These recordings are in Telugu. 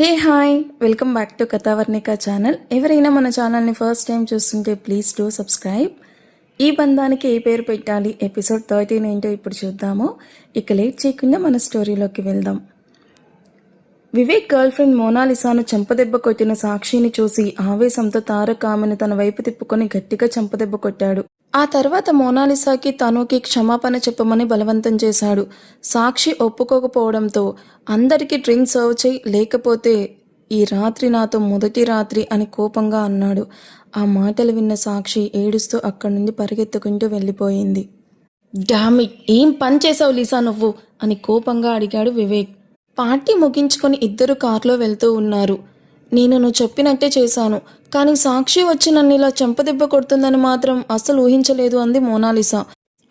Hey hi welcome back to Kathavarnika channel. ఎవరైనా మన ఛానల్ని ఫస్ట్ టైం చూస్తుంటే ప్లీజ్ డూ సబ్స్క్రైబ్. ఈ బంధానికి ఏ పేరు పెట్టాలి ఎపిసోడ్ 13 ఏంటో ఇప్పుడు చూద్దాము. ఇక లేట్ చేయకుండా మన స్టోరీలోకి వెళ్దాం. వివేక్ గర్ల్ ఫ్రెండ్ మోనాలిసాను చెంపదెబ్బ కొట్టిన సాక్షిని చూసి ఆవేశంతో తారక్ ఆమెను తన వైపు తిప్పుకొని గట్టిగా చెంపదెబ్బ కొట్టాడు. ఆ తర్వాత మోనాలిసాకి తనుకి క్షమాపణ చెప్పమని బలవంతం చేశాడు. సాక్షి ఒప్పుకోకపోవడంతో అందరికీ డ్రింక్ సర్వ్ చేయి, లేకపోతే ఈ రాత్రి నాతో మొదటి రాత్రి అని కోపంగా అన్నాడు. ఆ మాటలు విన్న సాక్షి ఏడుస్తూ అక్కడి నుండి పరిగెత్తుకుంటూ వెళ్ళిపోయింది. డామిట్, ఏం పని చేసావు లీసా నువ్వు అని కోపంగా అడిగాడు వివేక్. పార్టీ ముగించుకొని ఇద్దరు కారులో వెళ్తూ ఉన్నారు. నేను నువ్వు చెప్పినట్టే చేశాను, కానీ సాక్షి వచ్చి నన్ను ఇలా చెంపదెబ్బ కొడుతుందని మాత్రం అస్సలు ఊహించలేదు అంది మోనాలిసా.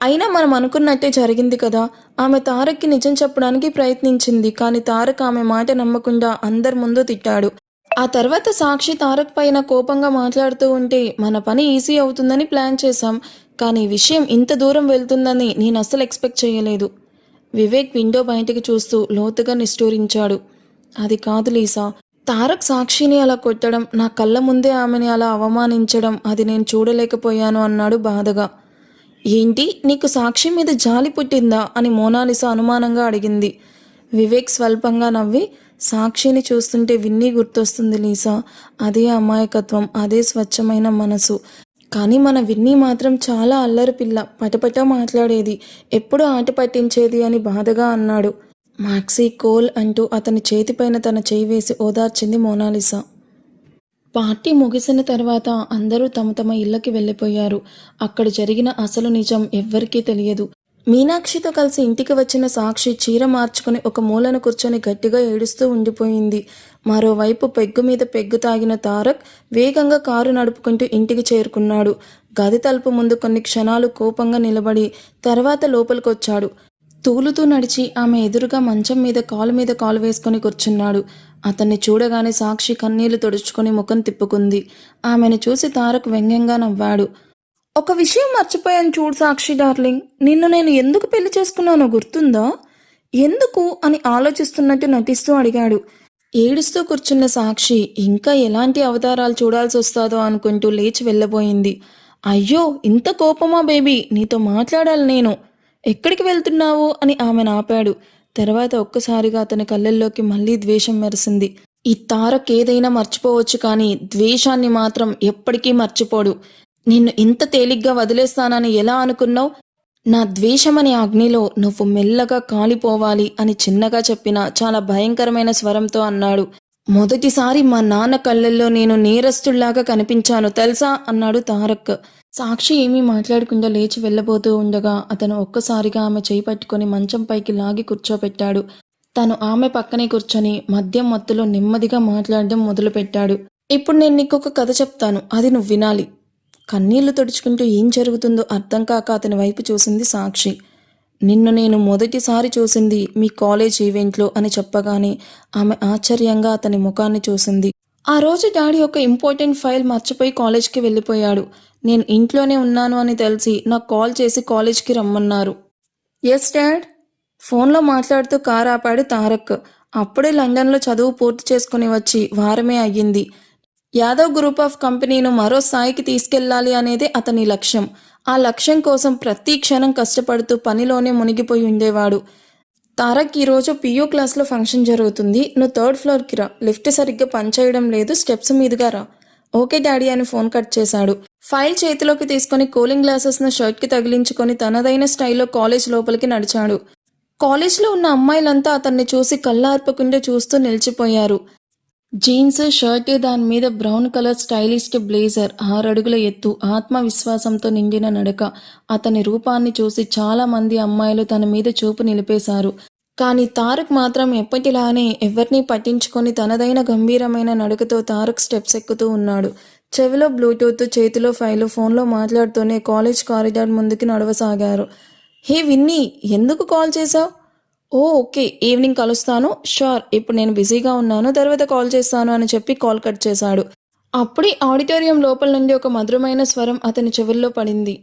అయినా మనం అనుకున్నట్టే జరిగింది కదా. ఆమె తారక్కి నిజం చెప్పడానికి ప్రయత్నించింది, కానీ తారక్ ఆమె మాట నమ్మకుండా అందరి ముందు తిట్టాడు. ఆ తర్వాత సాక్షి తారక్ పైన కోపంగా మాట్లాడుతూ ఉంటే మన పని ఈజీ అవుతుందని ప్లాన్ చేశాం, కానీ ఈ విషయం ఇంత దూరం వెళ్తుందని నేను అస్సలు ఎక్స్పెక్ట్ చేయలేదు. వివేక్ విండో బయటికి చూస్తూ లోతుగా నిష్ఠూరించాడు. అది కాదు లీసా, తారక్ సాక్షిని అలా కొట్టడం, నా కళ్ళ ముందే ఆమెని అలా అవమానించడం, అది నేను చూడలేకపోయాను అన్నాడు బాధగా. ఏంటి, నీకు సాక్షి మీద జాలి పుట్టిందా అని మోనాలిసా అనుమానంగా అడిగింది. వివేక్ స్వల్పంగా నవ్వి, సాక్షిని చూస్తుంటే విన్నీ గుర్తొస్తుంది లీసా. అదే అమాయకత్వం, అదే స్వచ్ఛమైన మనసు. కానీ మన విన్నీ మాత్రం చాలా అల్లరి పిల్ల, పటపట మాట్లాడేది, ఎప్పుడు ఆట పట్టించేది అని బాధగా అన్నాడు. మాక్సీ కోల్ అంటూ అతని చేతిపైన తన చేయి వేసి ఓదార్చింది మోనాలిసా. పార్టీ ముగిసిన తర్వాత అందరూ తమ తమ ఇళ్ళకి వెళ్ళిపోయారు. అక్కడ జరిగిన అసలు నిజం ఎవ్వరికీ తెలియదు. మీనాక్షితో కలిసి ఇంటికి వచ్చిన సాక్షి చీర మార్చుకుని ఒక మూలన కూర్చొని గట్టిగా ఏడుస్తూ ఉండిపోయింది. మరోవైపు పెగ్గు మీద పెగ్గు తాగిన తారక్ వేగంగా కారు నడుపుకుంటూ ఇంటికి చేరుకున్నాడు. గది తలుపు ముందు కొన్ని క్షణాలు కోపంగా నిలబడి తర్వాత లోపలికొచ్చాడు. తూలుతూ నడిచి ఆమె ఎదురుగా మంచం మీద కాలు వేసుకొని కూర్చున్నాడు. అతన్ని చూడగానే సాక్షి కన్నీళ్లు తుడుచుకొని ముఖం తిప్పుకుంది. ఆమెను చూసి తారక్ వ్యంగ్యంగా నవ్వాడు. ఒక విషయం మర్చిపోయాను చూడు సాక్షి డార్లింగ్, నిన్ను నేను ఎందుకు పెళ్లి చేసుకున్నానో గుర్తుందా? ఎందుకు అని ఆలోచిస్తున్నట్టు నటిస్తూ అడిగాడు. ఏడుస్తూ కూర్చున్న సాక్షి ఇంకా ఎలాంటి అవతారాలు చూడాల్సి వస్తాదో అనుకుంటూ లేచి వెళ్ళబోయింది. అయ్యో, ఇంత కోపమా బేబీ, నీతో మాట్లాడాలి నేను. ఎక్కడికి వెళ్తున్నావు అని ఆమెను ఆపాడు. తర్వాత ఒక్కసారిగా అతని కళ్ళల్లోకి మళ్ళీ ద్వేషం మెరిసింది. ఈ తారక్ ఏదైనా మర్చిపోవచ్చు, కానీ ద్వేషాన్ని మాత్రం ఎప్పటికీ మర్చిపోడు. నిన్ను ఇంత తేలిగ్గా వదిలేస్తానని ఎలా అనుకున్నావు? నా ద్వేషమనే అగ్నిలో నువ్వు మెల్లగా కాలిపోవాలి అని చిన్నగా చెప్పిన చాలా భయంకరమైన స్వరంతో అన్నాడు. మొదటిసారి మా నాన్న కళ్ళల్లో నేను నేరస్తుల్లాగా కనిపించాను తెలుసా అన్నాడు తారక్. సాక్షి ఏమీ మాట్లాడకుండా లేచి వెళ్ళబోతూ ఉండగా అతను ఒక్కసారిగా ఆమె చేయి పట్టుకొని మంచం పైకి లాగి కూర్చోపెట్టాడు. తను ఆమె పక్కనే కూర్చొని మద్యం మత్తులో నెమ్మదిగా మాట్లాడడం మొదలుపెట్టాడు. ఇప్పుడు నేను నీకొక కథ చెప్తాను, అది నువ్వు వినాలి. కన్నీళ్లు తుడుచుకుంటూ ఏం జరుగుతుందో అర్థం కాక అతని వైపు చూసింది సాక్షి. నిన్ను నేను మొదటిసారి చూసింది మీ కాలేజ్ ఈవెంట్లో అని చెప్పగానే ఆమె ఆశ్చర్యంగా అతని ముఖాన్ని చూసింది. ఆ రోజు డాడీ ఒక ఇంపార్టెంట్ ఫైల్ మర్చిపోయి కాలేజ్కి వెళ్ళిపోయాడు. నేను ఇంట్లోనే ఉన్నాను అని తెలిసి నాకు కాల్ చేసి కాలేజ్కి రమ్మన్నారు. Yes dad. ఫోన్లో మాట్లాడుతూ కారు ఆపాడు తారక్. అప్పుడే లండన్లో చదువు పూర్తి చేసుకుని వచ్చి వారమే అయ్యింది. యాదవ్ గ్రూప్ ఆఫ్ కంపెనీను మరో స్థాయికి తీసుకెళ్లాలి అనేదే అతని లక్ష్యం. ఆ లక్ష్యం కోసం ప్రతి క్షణం కష్టపడుతూ పనిలోనే మునిగిపోయి ఉండేవాడు. తారక్, ఈరోజు పియూ క్లాస్లో ఫంక్షన్ జరుగుతుంది, నువ్వు 3rd ఫ్లోర్కి రా. లిఫ్ట్ సరిగ్గా పనిచేయడం లేదు, స్టెప్స్ మీదుగా రా. ఓకే డాడీ అని ఫోన్ కట్ చేశాడు. ఫైల్ చేతిలోకి తీసుకొని కూలింగ్ గ్లాసెస్ను షర్ట్కి తగిలించుకొని తనదైన స్టైల్లో కాలేజ్ లోపలికి నడిచాడు. కాలేజ్లో ఉన్న అమ్మాయిలంతా అతన్ని చూసి కళ్ళార్పకుండా చూస్తూ నిలిచిపోయారు. జీన్స్, షర్ట్, దాని మీద బ్రౌన్ కలర్ స్టైలిస్ట్ బ్లేజర్, 6 అడుగుల ఎత్తు, ఆత్మవిశ్వాసంతో నిండిన నడక. అతని రూపాన్ని చూసి చాలా మంది అమ్మాయిలు తన మీద చూపు నిలిపేశారు. కానీ తారక్ మాత్రం ఎప్పటిలానే ఎవరినీ పట్టించుకొని తనదైన గంభీరమైన నడకతో తారక్ స్టెప్స్ ఎక్కుతూ ఉన్నాడు. చెవిలో బ్లూటూత్, చేతిలో ఫైలు, ఫోన్లో మాట్లాడుతూనే కాలేజ్ కారిడార్ ముందుకి నడవసాగారు. హే విన్నీ, ఎందుకు కాల్ చేశావు? ఓ ఓకే, ఈవినింగ్ కలుస్తాను. షూర్, ఇప్పుడు నేను బిజీగా ఉన్నాను, తర్వాత కాల్ చేస్తాను అని చెప్పి కాల్ కట్ చేశాడు. అప్పుడే ఆడిటోరియం లోపల నుండి ఒక మధురమైన స్వరం అతని చెవుల్లో పడింది.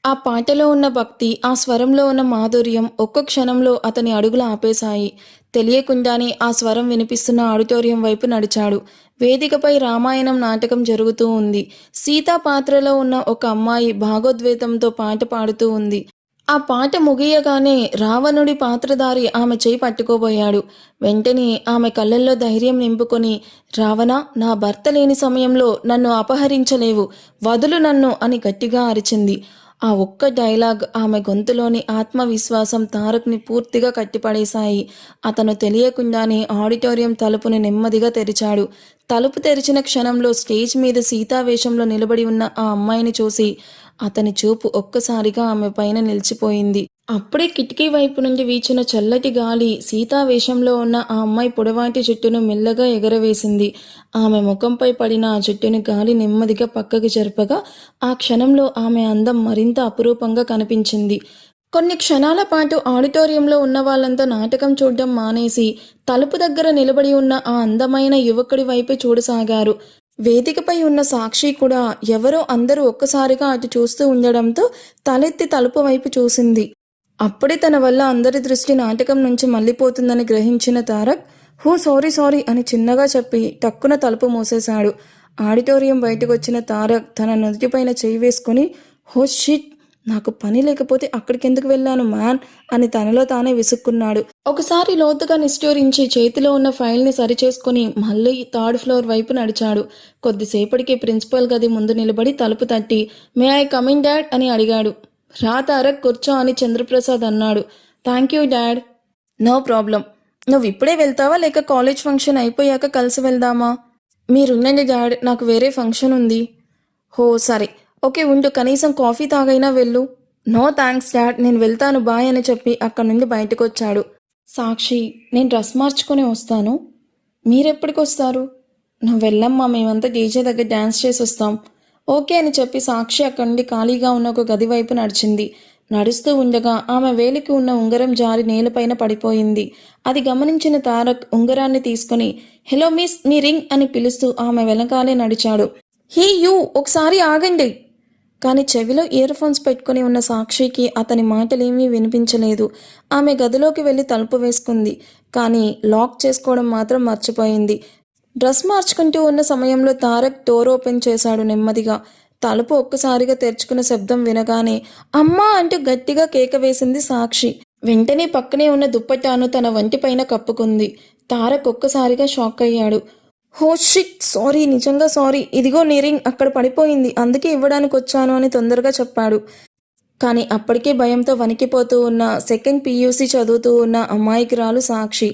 ఆ పాటలో ఉన్న భక్తి, ఆ స్వరంలో ఉన్న మాధుర్యం ఒక్క క్షణంలో అతని అడుగులు ఆపేశాయి. తెలియకుండానే ఆ స్వరం వినిపిస్తున్న ఆడిటోరియం వైపు నడిచాడు. వేదికపై రామాయణం నాటకం జరుగుతూ ఉంది. సీతా పాత్రలో ఉన్న ఒక అమ్మాయి భాగోద్వేతంతో పాట పాడుతూ ఉంది. ఆ పాట ముగియగానే రావణుడి పాత్రధారి ఆమె చేయి పట్టుకోబోయాడు. వెంటనే ఆమె కళ్ళల్లో ధైర్యం నింపుకొని, రావణ, నా భర్త లేని సమయంలో నన్ను అపహరించలేవు, వదులు నన్ను అని గట్టిగా అరిచింది. ఆ ఒక్క డైలాగ్, ఆమె గొంతులోని ఆత్మవిశ్వాసం తారక్ని పూర్తిగా కట్టిపడేశాయి. అతను తెలియకుండానే ఆడిటోరియం తలుపుని నెమ్మదిగా తెరిచాడు. తలుపు తెరిచిన క్షణంలో స్టేజ్ మీద సీతావేషంలో నిలబడి ఉన్న ఆ అమ్మాయిని చూసి అతని చూపు ఒక్కసారిగా ఆమె పైన నిలిచిపోయింది. అప్పుడే కిటికీ వైపు నుండి వీచిన చల్లటి గాలి సీతావేషంలో ఉన్న ఆ అమ్మాయి పొడవాటి జుట్టును మెల్లగా ఎగరవేసింది. ఆమె ముఖంపై పడిన ఆ జుట్టుని గాలి నెమ్మదిగా పక్కకి జరపగా ఆ క్షణంలో ఆమె అందం మరింత అపురూపంగా కనిపించింది. కొన్ని క్షణాల పాటు ఆడిటోరియంలో ఉన్న వాళ్ళంతా నాటకం చూడడం మానేసి తలుపు దగ్గర నిలబడి ఉన్న ఆ అందమైన యువకుడి వైపే చూడసాగారు. వేదికపై ఉన్న సాక్షి కూడా ఎవరో అందరూ ఒక్కసారిగా అటు చూస్తూ ఉండడంతో తలెత్తి తలుపు వైపు చూసింది. అప్పుడే తన వల్ల అందరి దృష్టి నాటకం నుంచి మళ్ళీపోతుందని గ్రహించిన తారక్, హూ సారీ సారీ అని చిన్నగా చెప్పి టక్కున తలుపు మూసేశాడు. ఆడిటోరియం బయటకు వచ్చిన తారక్ తన నుదుటిపైన చేయి వేసుకుని, హో షిట్, నాకు పని లేకపోతే అక్కడికెందుకు వెళ్ళాను మ్యాన్ అని తనలో తానే విసుక్కున్నాడు. ఒకసారి లోతుగా నిష్ఠూరించి చేతిలో ఉన్న ఫైల్ని సరిచేసుకుని మళ్ళీ థర్డ్ ఫ్లోర్ వైపు నడిచాడు. కొద్దిసేపటికి ప్రిన్సిపల్ గది ముందు నిలబడి తలుపు తట్టి, మే ఐ కమింగ్ డాడ్ అని అడిగాడు. రా తారక్, కూర్చో అని చంద్రప్రసాద్ అన్నాడు. Thank you dad. No problem. నువ్వు ఇప్పుడే వెళ్తావా లేక కాలేజ్ ఫంక్షన్ అయిపోయాక కలిసి వెళ్దామా? మీరుండండి డాడ్, నాకు వేరే ఫంక్షన్ ఉంది. హో సరే, ఓకే ఉండు, కనీసం కాఫీ తాగైనా వెళ్ళు. నో థ్యాంక్స్ డాడ్, నేను వెళ్తాను బాయ్ అని చెప్పి అక్కడి నుండి బయటకు వచ్చాడు. సాక్షి, నేను డ్రెస్ మార్చుకొని వస్తాను. మీరెప్పటికి వస్తారు? నువ్వు వెళ్ళమ్మా, మేమంతా డీజే దగ్గర డ్యాన్స్ చేసి వస్తాం. ఓకే అని చెప్పి సాక్షి అక్కడి నుండి ఖాళీగా ఉన్న ఒక గది వైపు నడిచింది. నడుస్తూ ఉండగా ఆమె వేలికి ఉన్న ఉంగరం జారి నేలపైన పడిపోయింది. అది గమనించిన తారక్ ఉంగరాన్ని తీసుకుని, హలో మిస్, మీ రింగ్ అని పిలుస్తూ ఆమె వెనకాలే నడిచాడు. హీ యూ, ఒకసారి ఆగండి. కానీ చెవిలో ఇయర్ ఫోన్స్ పెట్టుకుని ఉన్న సాక్షికి అతని మాటలేమీ వినిపించలేదు. ఆమె గదిలోకి వెళ్ళి తలుపు వేసుకుంది. కానీ లాక్ చేసుకోవడం మాత్రం మర్చిపోయింది. డ్రెస్ మార్చుకుంటూ ఉన్న సమయంలో తారక్ డోర్ ఓపెన్ చేశాడు నెమ్మదిగా. తలుపు ఒక్కసారిగా తెరుచుకున్న శబ్దం వినగానే అమ్మా అంటూ గట్టిగా కేక వేసింది సాక్షి. వెంటనే పక్కనే ఉన్న దుప్పటాను తన వంటిపైన కప్పుకుంది. తారక్ ఒక్కసారిగా షాక్ అయ్యాడు. హో షిట్, సారీ, నిజంగా సారీ, ఇదిగో నీ రింగ్ అక్కడ పడిపోయింది, అందుకే ఇవ్వడానికి వచ్చాను అని తొందరగా చెప్పాడు. కానీ అప్పటికే భయంతో వణికిపోతూ ఉన్న సెకండ్ పీయూసీ చదువుతూ ఉన్న అమాయకురాలు సాక్షి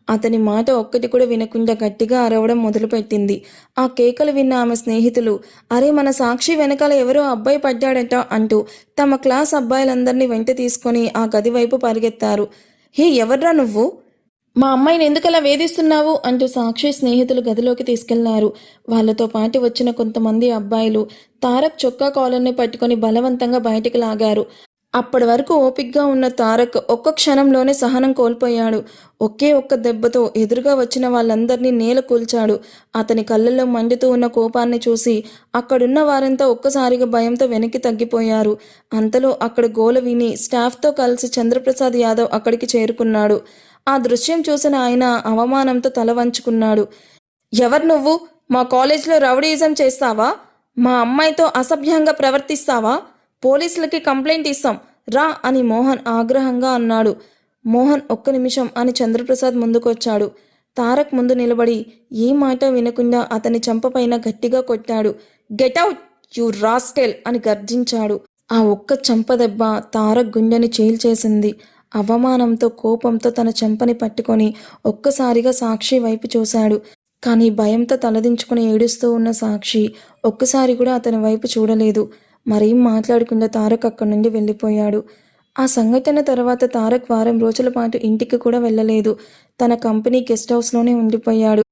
అతని మాట ఒక్కటి కూడా వినకుండా గట్టిగా అరవడం మొదలుపెట్టింది. ఆ కేకలు విన్న ఆమె స్నేహితులు, అరే మన సాక్షి వెనకాల ఎవరో అబ్బాయి పడ్డాడట అంటూ తమ క్లాస్ అబ్బాయిలందరినీ వెంట తీసుకొని ఆ గది వైపు పరిగెత్తారు. హే, ఎవర్రా నువ్వు? మా అమ్మాయిని ఎందుకలా వేధిస్తున్నావు అంటూ సాక్షి స్నేహితులు గదిలోకి తీసుకెళ్లారు. వాళ్లతో పాటు వచ్చిన కొంతమంది అబ్బాయిలు తారక్ చొక్కా కాలర్ని పట్టుకొని బలవంతంగా బయటికి లాగారు. అప్పటి వరకు ఓపిగ్గా ఉన్న తారక్ ఒక్క క్షణంలోనే సహనం కోల్పోయాడు. ఒకే ఒక్క దెబ్బతో ఎదురుగా వచ్చిన వాళ్ళందరినీ నేల కూల్చాడు. అతని కళ్ళల్లో మండుతూ ఉన్న కోపాన్ని చూసి అక్కడున్న వారంతా ఒక్కసారిగా భయంతో వెనక్కి తగ్గిపోయారు. అంతలో అక్కడ గోల విని స్టాఫ్తో కలిసి చంద్రప్రసాద్ యాదవ్ అక్కడికి చేరుకున్నాడు. ఆ దృశ్యం చూసిన ఆయన అవమానంతో తల వంచుకున్నాడు. ఎవరు నువ్వు? మా కాలేజ్లో రౌడీయిజం చేస్తావా? మా అమ్మాయితో అసభ్యంగా ప్రవర్తిస్తావా? పోలీసులకి కంప్లైంట్ ఇస్తాం రా అని మోహన్ ఆగ్రహంగా అన్నాడు. మోహన్, ఒక్క నిమిషం అని చంద్రప్రసాద్ ముందుకొచ్చాడు. తారక్ ముందు నిలబడి ఏ మాట వినకుండా అతని చెంపపైన గట్టిగా కొట్టాడు. గెట్ అవుట్ యు రాస్కెల్ అని గర్జించాడు. ఆ ఒక్క చెంపదెబ్బ తారక్ గుండెని చీల్చేసింది. అవమానంతో కోపంతో తన చెంపని పట్టుకొని ఒక్కసారిగా సాక్షి వైపు చూశాడు. కానీ భయంతో తలదించుకుని ఏడుస్తూ ఉన్న సాక్షి ఒక్కసారి కూడా అతని వైపు చూడలేదు. మరేం మాట్లాడకుండా తారక్ అక్కడి నుండి వెళ్ళిపోయాడు. ఆ సంఘటన తర్వాత తారక్ వారం రోజుల పాటు ఇంటికి కూడా వెళ్ళలేదు. తన కంపెనీ గెస్ట్ హౌస్లోనే ఉండిపోయాడు.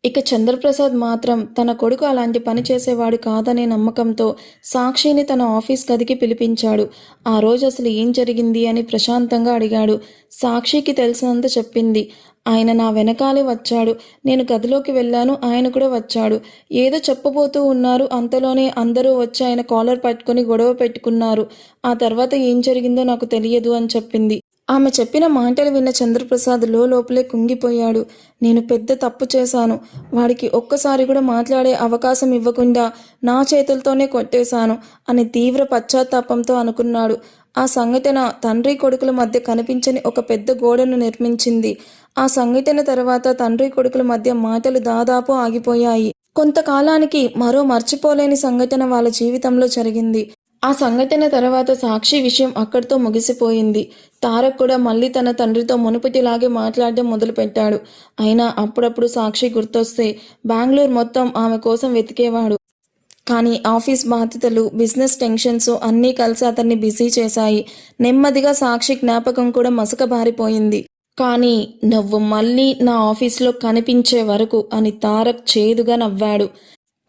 ఇక చంద్రప్రసాద్ మాత్రం తన కొడుకు అలాంటి పని చేసేవాడు కాదనే నమ్మకంతో సాక్షిని తన ఆఫీస్ గదికి పిలిపించాడు. ఆ రోజు అసలు ఏం జరిగింది అని ప్రశాంతంగా అడిగాడు. సాక్షికి తెలిసినంత చెప్పింది. ఆయన నా వెనకాలే వచ్చాడు, నేను గదిలోకి వెళ్ళాను, ఆయన కూడా వచ్చాడు, ఏదో చెప్పబోతూ ఉన్నారు. అంతలోనే అందరూ వచ్చి ఆయన కాలర్ పట్టుకొని గొడవ పెట్టుకున్నారు. ఆ తర్వాత ఏం జరిగిందో నాకు తెలియదు అని చెప్పింది. ఆమె చెప్పిన మాటలు విన్న చంద్రప్రసాద్ లోపలే కుంగిపోయాడు. నేను పెద్ద తప్పు చేశాను. వాడికి ఒక్కసారి కూడా మాట్లాడే అవకాశం ఇవ్వకుండా నా చేతులతోనే కొట్టేశాను అని తీవ్ర పశ్చాత్తాపంతో అనుకున్నాడు. ఆ సంఘటన తండ్రి కొడుకుల మధ్య కనిపించని ఒక పెద్ద గోడను నిర్మించింది. ఆ సంఘటన తర్వాత తండ్రి కొడుకుల మధ్య మాటలు దాదాపు ఆగిపోయాయి. కొంతకాలానికి మరో మర్చిపోలేని సంఘటన వాళ్ళ జీవితంలో జరిగింది. ఆ సంఘటన తర్వాత సాక్షి విషయం అక్కడితో ముగిసిపోయింది. తారక్ కూడా మళ్ళీ తన తండ్రితో మునుపటిలాగే మాట్లాడడం మొదలుపెట్టాడు. అయినా అప్పుడప్పుడు సాక్షి గుర్తొస్తే బెంగళూరు మొత్తం ఆమె కోసం వెతికేవాడు. కానీ ఆఫీస్ బాధ్యతలు, బిజినెస్ టెన్షన్స్ అన్నీ కలిసి అతన్ని బిజీ చేశాయి. నెమ్మదిగా సాక్షి జ్ఞాపకం కూడా మసకబారిపోయింది. కానీ నువ్వు మళ్ళీ నా ఆఫీస్లో కనిపించే వరకు అని తారక్ చేదుగా నవ్వాడు.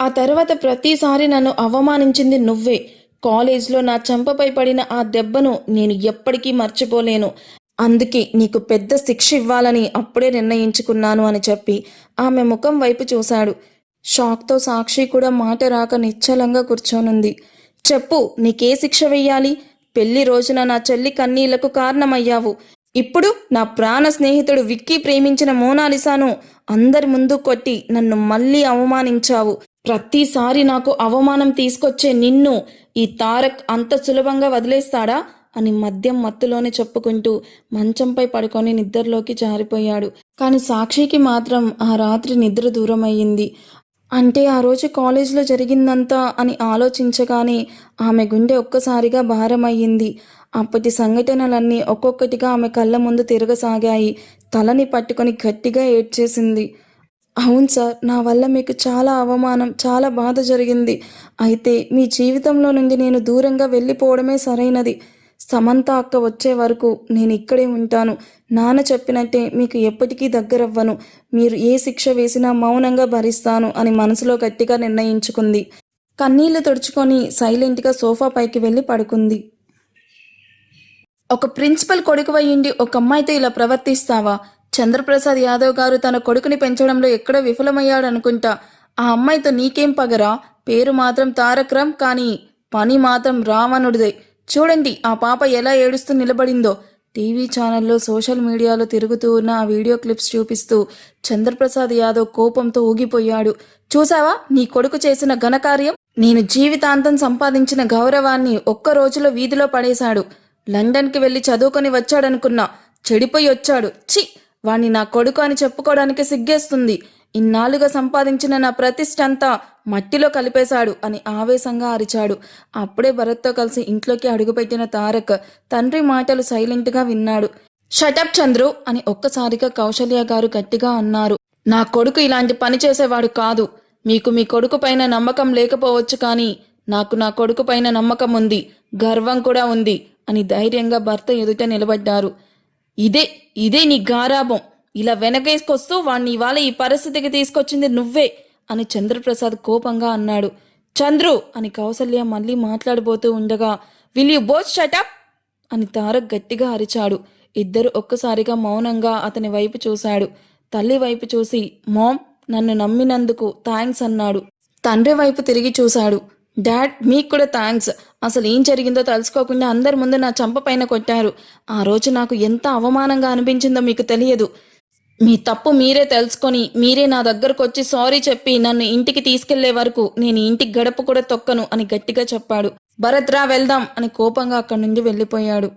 ఆ తర్వాత ప్రతిసారి నన్ను అవమానించింది నువ్వే. కాలేజ్లో నా చెంపపై పడిన ఆ దెబ్బను నేను ఎప్పటికీ మర్చిపోలేను. అందుకే నీకు పెద్ద శిక్ష ఇవ్వాలని అప్పుడే నిర్ణయించుకున్నాను అని చెప్పి ఆమె ముఖం వైపు చూశాడు. షాక్తో సాక్షి కూడా మాట రాక నిశ్చలంగా కూర్చోనుంది. చెప్పు, నీకే శిక్ష వెయ్యాలి? పెళ్లి రోజున నా చెల్లి కన్నీళ్లకు కారణమయ్యావు. ఇప్పుడు నా ప్రాణ స్నేహితుడు విక్కీ ప్రేమించిన మోనాలిసాను అందరి ముందు కొట్టి నన్ను మళ్ళీ అవమానించావు. ప్రతిసారి నాకు అవమానం తీసుకొచ్చే నిన్ను ఈ తారక్ అంత సులభంగా వదిలేస్తాడా అని మద్యం మత్తులోనే చెప్పుకుంటూ మంచంపై పడుకొని నిద్రలోకి జారిపోయాడు. కానీ సాక్షికి మాత్రం ఆ రాత్రి నిద్ర దూరమయ్యింది. అంటే ఆ రోజు కాలేజీలో జరిగిందంతా అని ఆలోచించగానే ఆమె గుండె ఒక్కసారిగా భారమయ్యింది. అప్పటి సంఘటనలన్నీ ఒక్కొక్కటిగా ఆమె కళ్ళ ముందు తిరగసాగాయి. తలని పట్టుకొని గట్టిగా ఏడ్చేసింది. అవును సార్, నా వల్ల మీకు చాలా అవమానం, చాలా బాధ జరిగింది. అయితే మీ జీవితంలో నుండి నేను దూరంగా వెళ్ళిపోవడమే సరైనది. సమంత అక్క వచ్చే వరకు నేను ఇక్కడే ఉంటాను. నాన్న చెప్పినట్టే మీకు ఎప్పటికీ దగ్గరవ్వను. మీరు ఏ శిక్ష వేసినా మౌనంగా భరిస్తాను అని మనసులో గట్టిగా నిర్ణయించుకుంది. కన్నీళ్లు తుడుచుకొని సైలెంట్గా సోఫా పైకి వెళ్ళి పడుకుంది. ఒక ప్రిన్సిపల్ కొడుకు అయ్యుండి ఒక అమ్మాయితో ఇలా ప్రవర్తిస్తావా? చంద్రప్రసాద్ యాదవ్ గారు తన కొడుకుని పెంచడంలో ఎక్కడో విఫలమయ్యాడనుకుంటా. ఆ అమ్మాయితో నీకేం పగరా? పేరు మాత్రం తారక్ రామ్, కానీ పని మాత్రం రావణుడిదే. చూడండి ఆ పాప ఎలా ఏడుస్తూ నిలబడిందో. టీవీ ఛానల్లో, సోషల్ మీడియాలో తిరుగుతూ ఉన్న ఆ వీడియో క్లిప్స్ చూపిస్తూ చంద్రప్రసాద్ యాదవ్ కోపంతో ఊగిపోయాడు. చూసావా నీ కొడుకు చేసిన ఘనకార్యం? నేను జీవితాంతం సంపాదించిన గౌరవాన్ని ఒక్క రోజులో వీధిలో పడేశాడు. లండన్కి వెళ్ళి చదువుకొని వచ్చాడనుకున్నా, చెడిపోయి వచ్చాడు. ఛీ, వాణ్ణి నా కొడుకు అని చెప్పుకోవడానికి సిగ్గేస్తుంది. ఇన్నాళ్ళుగా సంపాదించిన నా ప్రతిష్ఠ అంతా మట్టిలో కలిపేశాడు అని ఆవేశంగా అరిచాడు. అప్పుడే భరత్తో కలిసి ఇంట్లోకి అడుగుపెట్టిన తారక్ తండ్రి మాటలు సైలెంట్గా విన్నాడు. షటప్ చంద్రు అని ఒక్కసారిగా కౌశల్య గారు గట్టిగా అన్నారు. నా కొడుకు ఇలాంటి పని చేసేవాడు కాదు. మీకు మీ కొడుకు పైన నమ్మకం లేకపోవచ్చు, కానీ నాకు నా కొడుకు పైన నమ్మకం ఉంది, గర్వం కూడా ఉంది అని ధైర్యంగా భర్త ఎదుట నిలబడ్డారు. ఇదే ఇదే నీ గారాబం. ఇలా వెనకేసుకొస్తూ వాణ్ణి ఇవాళ ఈ పరిస్థితికి తీసుకొచ్చింది నువ్వే అని చంద్రప్రసాద్ కోపంగా అన్నాడు. చంద్రు అని కౌసల్య మళ్ళీ మాట్లాడబోతూ ఉండగా, విల్ యూ బోత్ షటప్ అని తారక్ గట్టిగా అరిచాడు. ఇద్దరు ఒక్కసారిగా మౌనంగా అతని వైపు చూశాడు. తల్లి వైపు చూసి, మామ్, నన్ను నమ్మినందుకు థ్యాంక్స్ అన్నాడు. తండ్రి వైపు తిరిగి చూశాడు. డాడ్, మీకు కూడా థ్యాంక్స్. అసలు ఏం జరిగిందో తెలుసుకోకుండా అందరి ముందు నా చంప పైన కొట్టారు. ఆ రోజు నాకు ఎంత అవమానంగా అనిపించిందో మీకు తెలియదు. మీ తప్పు మీరే తెలుసుకొని మీరే నా దగ్గరకు వచ్చి సారీ చెప్పి నన్ను ఇంటికి తీసుకెళ్లే వరకు నేను ఇంటికి గడప కూడా తొక్కను అని గట్టిగా చెప్పాడు. భరత్ రా వెళ్దాం అని కోపంగా అక్కడి నుండి వెళ్ళిపోయాడు.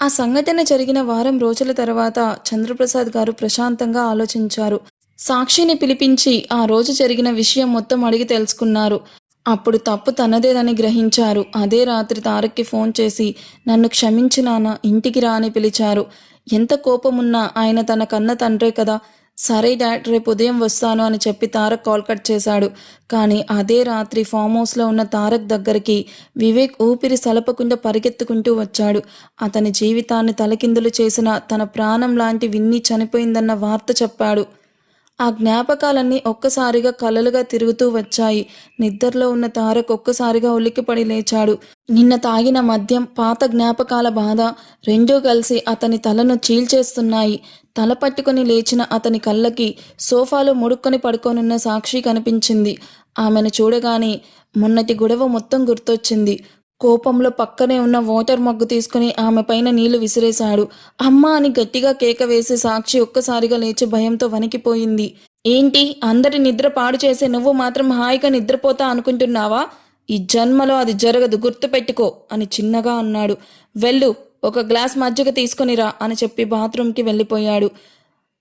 ఆ సంఘటన జరిగిన వారం రోజుల తర్వాత చంద్రప్రసాద్ గారు ప్రశాంతంగా ఆలోచించారు. సాక్షిని పిలిపించి ఆ రోజు జరిగిన విషయం మొత్తం అడిగి తెలుసుకున్నారు. అప్పుడు తప్పు తనదేదని గ్రహించారు. అదే రాత్రి తారక్కి ఫోన్ చేసి, నన్ను క్షమించి నాన్న, ఇంటికి రా అని పిలిచారు. ఎంత కోపమున్నా ఆయన తన కన్న తండ్రే కదా. సరే డాడ్, రేపు ఉదయం వస్తాను అని చెప్పి తారక్ కాల్ కట్ చేశాడు. కానీ అదే రాత్రి ఫామ్ హౌస్లో ఉన్న తారక్ దగ్గరికి వివేక్ ఊపిరి సలపకుండా పరిగెత్తుకుంటూ వచ్చాడు. అతని జీవితాన్ని తలకిందులు చేసిన తన ప్రాణం లాంటి విన్నీ చనిపోయిందన్న వార్త చెప్పాడు. ఆ జ్ఞాపకాలన్నీ ఒక్కసారిగా కలలుగా తిరుగుతూ వచ్చాయి. నిద్రలో ఉన్న తారక్ ఒక్కసారిగా ఉలిక్కిపడి లేచాడు. నిన్న తాగిన మద్యం, పాత జ్ఞాపకాల బాధ రెండూ కలిసి అతని తలను చీల్చేస్తున్నాయి. తల పట్టుకుని లేచిన అతని కళ్ళకి సోఫాలో ముడుక్కొని పడుకోనున్న సాక్షి కనిపించింది. ఆమెను చూడగానే మొన్నటి గొడవ మొత్తం గుర్తొచ్చింది. కోపంలో పక్కనే ఉన్న వాటర్ మగ్గు తీసుకుని ఆమె పైన నీళ్లు విసిరేశాడు. అమ్మా అని గట్టిగా కేక వేసి సాక్షి ఒక్కసారిగా లేచి భయంతో వణికిపోయింది. ఏంటి అందరి నిద్ర పాడు చేసే నువ్వు మాత్రం హాయిగా నిద్రపోతా అనుకుంటున్నావా? ఈ జన్మలో అది జరగదు, గుర్తుపెట్టుకో అని చిన్నగా అన్నాడు. వెళ్ళు, ఒక గ్లాస్ మజ్జిగ తీసుకునిరా అని చెప్పి బాత్రూంకి వెళ్ళిపోయాడు.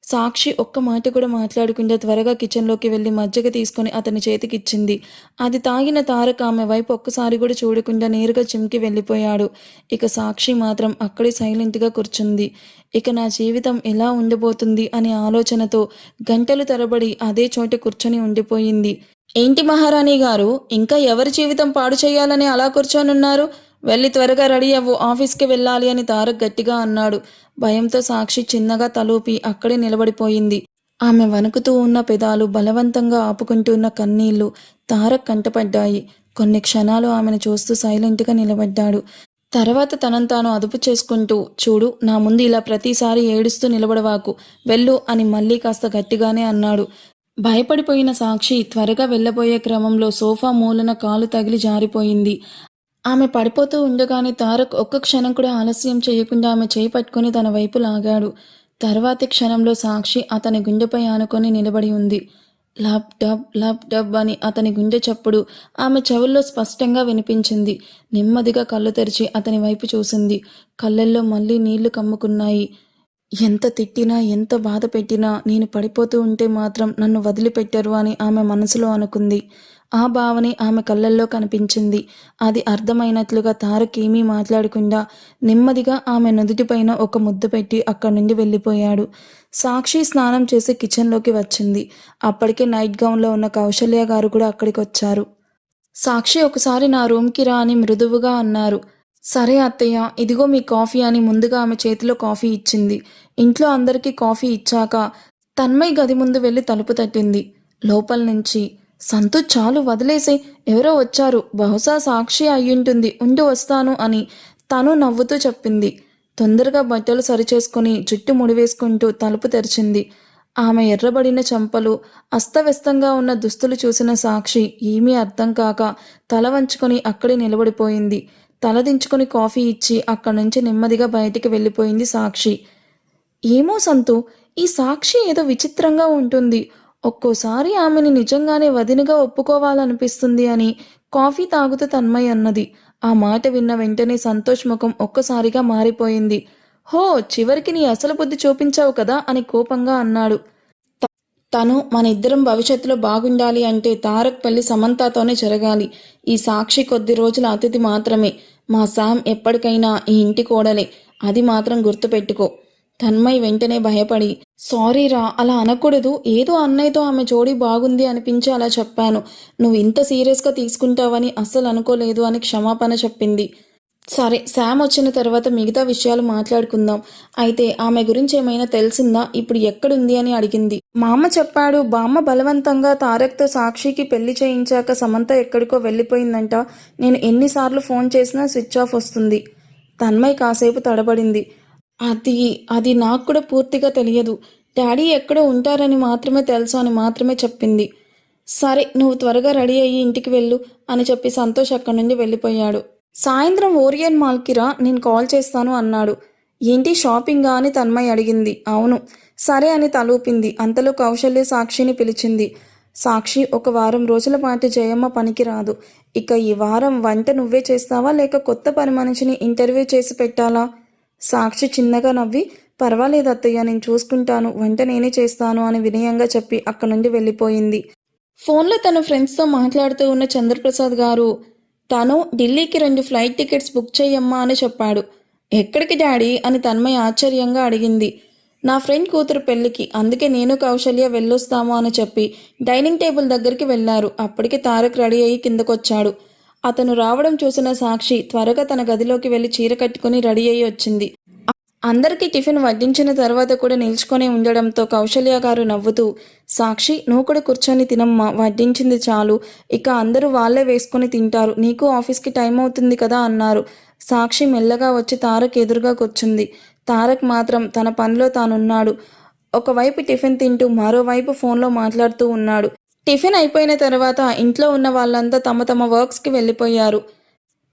సాక్షి ఒక్క మాట కూడా మాట్లాడకుండా త్వరగా కిచెన్లోకి వెళ్ళి మజ్జిగ తీసుకొని అతని చేతికిచ్చింది. అది తాగిన తారక్ ఆమె వైపు ఒక్కసారి కూడా చూడకుండా నేరుగా జిమ్కి వెళ్ళిపోయాడు. ఇక సాక్షి మాత్రం అక్కడే సైలెంట్గా కూర్చుంది. ఇక నా జీవితం ఎలా ఉండబోతుంది అనే ఆలోచనతో గంటలు తరబడి అదే చోట కూర్చొని ఉండిపోయింది. ఏంటి మహారాణి గారు, ఇంకా ఎవరి జీవితం పాడు చేయాలని అలా కూర్చొనున్నారు? వెళ్ళి త్వరగా రెడీ అవ్వు, ఆఫీస్కి వెళ్ళాలి అని తారక్ గట్టిగా అన్నాడు. భయంతో సాక్షి చిన్నగా తలూపి అక్కడే నిలబడిపోయింది. ఆమె వణుకుతూ ఉన్న పెదాలు బలవంతంగా ఆపుకుంటున్న కన్నీళ్లు తారక్ కంటపడ్డాయి. కొన్ని క్షణాలు ఆమెను చూస్తూ సైలెంట్గా నిలబడ్డాడు. తర్వాత తనను తాను అదుపు చేసుకుంటూ, చూడు, నా ముందు ఇలా ప్రతిసారి ఏడుస్తూ నిలబడవాకు, వెళ్ళు అని మళ్ళీ కాస్త గట్టిగానే అన్నాడు. భయపడిపోయిన సాక్షి త్వరగా వెళ్ళబోయే క్రమంలో సోఫా మూలన కాలు తగిలి జారిపోయింది. ఆమె పడిపోతూ ఉండగానే తారక్ ఒక్క క్షణం కూడా ఆలస్యం చేయకుండా ఆమె చేయి పట్టుకుని తన వైపు లాగాడు. తర్వాతి క్షణంలో సాక్షి అతని గుండెపై ఆనుకొని నిలబడి ఉంది. లబ్ డబ్ లబ్ డబ్ అని అతని గుండె చప్పుడు ఆమె చెవుల్లో స్పష్టంగా వినిపించింది. నెమ్మదిగా కళ్ళు తెరిచి అతని వైపు చూసింది. కళ్ళల్లో మళ్ళీ నీళ్లు కమ్ముకున్నాయి. ఎంత తిట్టినా ఎంత బాధ పెట్టినా నేను పడిపోతూ ఉంటే మాత్రం నన్ను వదిలిపెట్టరు అని ఆమె మనసులో అనుకుంది. ఆ భావనే ఆమె కళ్ళల్లో కనిపించింది. అది అర్థమైనట్లుగా తారక్ ఏమీ మాట్లాడకుండా నెమ్మదిగా ఆమె నుదుటిపైన ఒక ముద్దు పెట్టి అక్కడి నుండి వెళ్ళిపోయాడు. సాక్షి స్నానం చేసి కిచెన్లోకి వచ్చింది. అప్పటికే నైట్ గౌన్లో ఉన్న కౌశల్య గారు కూడా అక్కడికి వచ్చారు. సాక్షి ఒకసారి నా రూమ్కి రా అని మృదువుగా అన్నారు. సరే అత్తయ్య, ఇదిగో మీ కాఫీ అని ముందుగా ఆమె చేతిలో కాఫీ ఇచ్చింది. ఇంట్లో అందరికీ కాఫీ ఇచ్చాక తన్మయ్ గది ముందు వెళ్ళి తలుపు తట్టింది. లోపల నుంచి, సంతు చాలు వదిలేసి, ఎవరో వచ్చారు, బహుశా సాక్షి అయ్యుంటుంది, ఉండి వస్తాను అని తను నవ్వుతూ చెప్పింది. తొందరగా బట్టలు సరిచేసుకుని జుట్టు ముడివేసుకుంటూ తలుపు తెరిచింది. ఆమె ఎర్రబడిన చెంపలు, అస్తవ్యస్తంగా ఉన్న దుస్తులు చూసిన సాక్షి ఏమీ అర్థం కాక తల వంచుకొని అక్కడే నిలబడిపోయింది. తలదించుకొని కాఫీ ఇచ్చి అక్కడి నుంచి నెమ్మదిగా బయటికి వెళ్ళిపోయింది సాక్షి. ఏమో సంతు, ఈ సాక్షి ఏదో విచిత్రంగా ఉంటుంది. ఒక్కోసారి ఆమెని నిజంగానే వదినగా ఒప్పుకోవాలనిపిస్తుంది అని కాఫీ తాగుతూ తన్మయ్ అన్నది. ఆ మాట విన్న వెంటనే సంతోష్ ముఖం ఒక్కసారిగా మారిపోయింది. హో, చివరికి నీ అసలు బుద్ధి చూపించావు కదా అని కోపంగా అన్నాడు. తను మన ఇద్దరం భవిష్యత్తులో బాగుండాలి అంటే తారక్ పెళ్లి సమంతతోనే జరగాలి. ఈ సాక్షి కొద్ది రోజుల అతిథి మాత్రమే. మా శామ్ ఎప్పటికైనా ఈ ఇంటి కోడలే, అది మాత్రం గుర్తుపెట్టుకో. తన్మయ్ వెంటనే భయపడి, సారీరా, అలా అనకూడదు, ఏదో అన్నయ్యతో ఆమె జోడీ బాగుంది అనిపించి అలా చెప్పాను. నువ్వు ఇంత సీరియస్గా తీసుకుంటావని అస్సలు అనుకోలేదు అని క్షమాపణ చెప్పింది. సరే, శామ్ వచ్చిన తర్వాత మిగతా విషయాలు మాట్లాడుకుందాం. అయితే ఆమె గురించి ఏమైనా తెలిసిందా? ఇప్పుడు ఎక్కడుంది అని అడిగింది. మామ చెప్పాడు, బామ్మ బలవంతంగా తారక్తో సాక్షికి పెళ్లి చేయించాక సమంత ఎక్కడికో వెళ్ళిపోయిందంట. నేను ఎన్నిసార్లు ఫోన్ చేసినా స్విచ్ ఆఫ్ వస్తుంది. తన్మయ్ కాసేపు తడబడింది. అది నాకు కూడా పూర్తిగా తెలియదు. డాడీ ఎక్కడో ఉంటారని మాత్రమే తెలుసు అని మాత్రమే చెప్పింది. సరే, నువ్వు త్వరగా రెడీ అయ్యి ఇంటికి వెళ్ళు అని చెప్పి సంతోష్ అక్కడి నుండి వెళ్ళిపోయాడు. సాయంత్రం ఓరియన్ మాల్కి రా, నేను కాల్ చేస్తాను అన్నాడు. ఏంటి, షాపింగా అని తన్మయ్ అడిగింది. అవును. సరే అని తలూపింది. అంతలో కౌశల్య సాక్షిని పిలిచింది. సాక్షి, ఒక వారం రోజుల పాటు జయమ్మ పనికి రాదు. ఇక ఈ వారం వంట నువ్వే చేస్తావా లేక కొత్త పని మనిషిని ఇంటర్వ్యూ చేసి పెట్టాలా? సాక్షి చిన్నగా నవ్వి, పర్వాలేదు అత్తయ్య, నేను చూసుకుంటాను, వంట నేనే చేస్తాను అని వినయంగా చెప్పి అక్కడి నుండి వెళ్ళిపోయింది. ఫోన్లో తన ఫ్రెండ్స్తో మాట్లాడుతూ ఉన్న చంద్రప్రసాద్ గారు, తను ఢిల్లీకి 2 ఫ్లైట్ టికెట్స్ బుక్ చేయమ్మా అని చెప్పాడు. ఎక్కడికి డాడీ అని తన్మయ్ ఆశ్చర్యంగా అడిగింది. నా ఫ్రెండ్ కూతురు పెళ్లికి, అందుకే నేను కౌశల్య వెళ్ళొస్తాము అని చెప్పి డైనింగ్ టేబుల్ దగ్గరికి వెళ్లారు. అప్పటికి తారక్ రెడీ అయ్యి కిందకొచ్చాడు. అతను రావడం చూసిన సాక్షి త్వరగా తన గదిలోకి వెళ్ళి చీర కట్టుకుని రెడీ అయ్యి వచ్చింది. అందరికీ టిఫిన్ వడ్డించిన తర్వాత కూడా నిల్చుకొని ఉండడంతో కౌశల్య గారు నవ్వుతూ, సాక్షి, నువ్వు కూడా కూర్చొని తినమ్మా, వడ్డించింది చాలు, ఇక అందరూ వాళ్ళే వేసుకొని తింటారు, నీకు ఆఫీస్కి టైం అవుతుంది కదా అన్నారు. సాక్షి మెల్లగా వచ్చి తారక్ ఎదురుగా కూర్చుంది. తారక్ మాత్రం తన పనిలో తానున్నాడు. ఒకవైపు టిఫిన్ తింటూ మరోవైపు ఫోన్లో మాట్లాడుతూ ఉన్నాడు. టిఫిన్ అయిపోయిన తర్వాత ఇంట్లో ఉన్న వాళ్ళంతా తమ తమ వర్క్స్కి వెళ్ళిపోయారు.